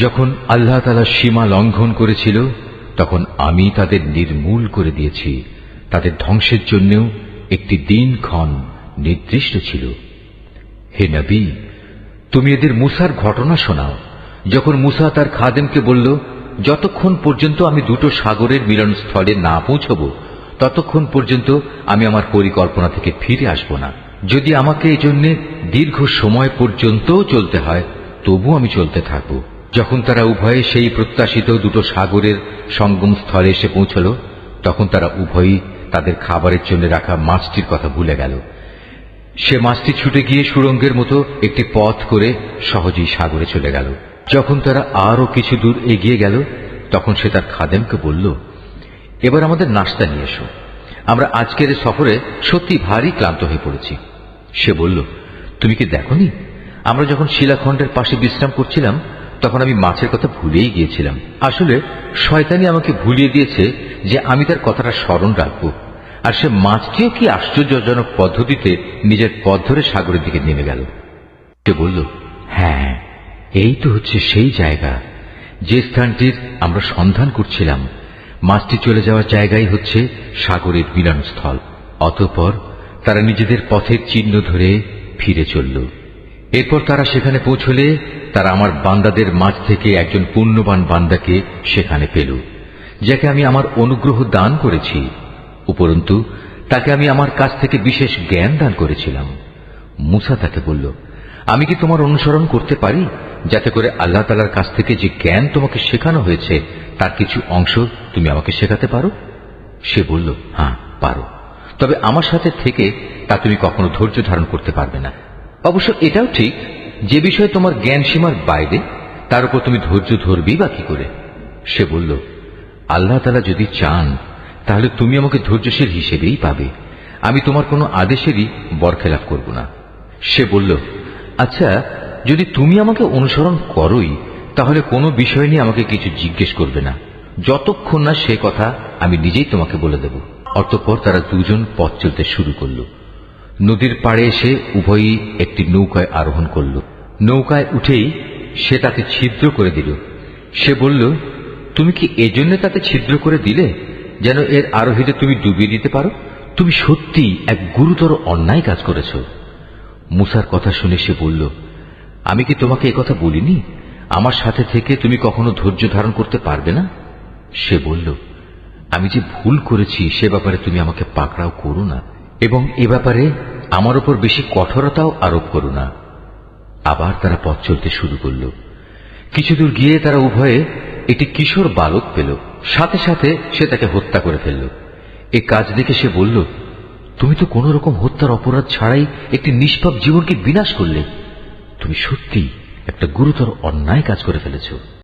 যখন আল্লাহ তাআলা সীমা লঙ্ঘন করেছিল, তখন আমি তাদের নির্মূল করে দিয়েছি। তাদের ধ্বংসের জন্যও একটি দিনক্ষণ নির্দিষ্ট ছিল। হে নবী, তুমি এদের মূসার ঘটনা শোনাও। যখন মূসা তার খাদেমকে বলল, যতক্ষণ পর্যন্ত আমি দুটো সাগরের মিলনস্থলে না পৌঁছব, ততক্ষণ পর্যন্ত আমি আমার পরিকল্পনা থেকে ফিরে আসব না। যদি আমাকে এজন্য দীর্ঘ সময় পর্যন্তও চলতে হয়, তবু আমি চলতে থাকব। যখন তারা উভয়ে সেই প্রত্যাশিত দুটো সাগরের সঙ্গম স্থলে এসে পৌঁছল, তখন তারা উভয়ই তাদের খাবারের জন্য রাখা মাছটির কথা ভুলে গেল। সে মাছটি ছুটে গিয়ে সুড়ঙ্গের মতো একটি পথ করে সহজেই সাগরে চলে গেল। যখন তারা আরো কিছু দূর এগিয়ে গেল, তখন সে তার খাদেমকে বলল, এবার আমাদের নাস্তা নিয়ে এসো। আমরা আজকের সফরে সত্যি ভারী ক্লান্ত হয়ে পড়েছি। সে বলল, তুমি কি দেখোনি, আমরা যখন শিলাখণ্ডের পাশে বিশ্রাম করছিলাম, তখন আমি মাছের কথা ভুলেই গিয়েছিলাম। আসলে শয়তানি আমাকে ভুলিয়ে দিয়েছে যে আমি তার কথাটা স্মরণ রাখব। আর সে মাছটিও কি আশ্চর্যজনক পদ্ধতিতে নিজের পথ ধরে সাগরের দিকে নেমে গেল। সে বলল, হ্যাঁ, এই তো হচ্ছে সেই জায়গা যে স্থানটির আমরা সন্ধান করছিলাম। মাছটি চলে যাওয়ার জায়গাই হচ্ছে সাগরের মিলনস্থল। অতঃপর তারা নিজেদের পথের চিহ্ন ধরে ফিরে চলল। এরপর তারা সেখানে পৌঁছলে তারা আমার বান্দাদের মাঝ থেকে একজন পুণ্যবান বান্দাকে সেখানে পেল, যাকে আমি আমার অনুগ্রহ দান করেছি। উপরন্তু তাকে আমি আমার কাছ থেকে বিশেষ জ্ঞান দান করেছিলাম। মূসা তাকে বলল, আমি কি তোমার অনুসরণ করতে পারি, যাতে করে আল্লাহ তাআলার কাছ থেকে যে জ্ঞান তোমাকে শেখানো হয়েছে তার কিছু অংশ তুমি আমাকে শেখাতে পারো? সে বলল, হ্যাঁ পারো, তবে আমার সাথে থেকে তা তুমি কখনো ধৈর্য ধারণ করতে পারবে না। অবশ্য এটাও ঠিক, যে বিষয়ে তোমার জ্ঞান সীমার বাইরে তার উপর তুমি ধৈর্য ধরবি বা কি করে? সে বলল, আল্লাহ তাআলা যদি চান তাহলে তুমি আমাকে ধৈর্যশীল হিসেবেই পাবে। আমি তোমার কোনো আদেশেরই বরখেলাপ করব না। সে বলল, আচ্ছা, যদি তুমি আমাকে অনুসরণ করোই, তাহলে কোনো বিষয় নিয়ে আমাকে কিছু জিজ্ঞেস করবে না, যতক্ষণ না সে কথা আমি নিজেই তোমাকে বলে দেব। অতঃপর তারা দুজন পথ চলতে শুরু করল। নদীর পাড়ে এসে উভয়ই একটি নৌকায় আরোহণ করল। নৌকায় উঠেই সে তাকে ছিদ্র করে দিল। সে বলল, তুমি কি এজন্য তাতে ছিদ্র করে দিলে যেন এর আরোহীদের তুমি ডুবিয়ে দিতে পারো? তুমি সত্যি এক গুরুতর অন্যায় কাজ করেছ। মূসার কথা শুনে সে বলল, আমি কি তোমাকে একথা বলিনি, আমার সাথে থেকে তুমি কখনো ধৈর্য ধারণ করতে পারবে না? সে বলল, আমি যে ভুল করেছি সে ব্যাপারে তুমি আমাকে পাকড়াও করো না, এবং এ ব্যাপারে আমার উপর বেশি কঠোরতাও আরোপ করো না। আবার তারা পথ চলতে শুরু করল। কিছু দূর গিয়ে তারা উভয়ে একটি কিশোর বালক পেল, সাথে সাথে সে তাকে হত্যা করে ফেলল। এই কাজ দেখে সে বলল, তুমি তো কোন রকম হত্যার অপরাধ ছাড়াই একটি নিষ্পাপ জীবনকে বিনাশ করলে। তুমি সত্যি একটা গুরুতর অন্যায় কাজ করে ফেলেছ।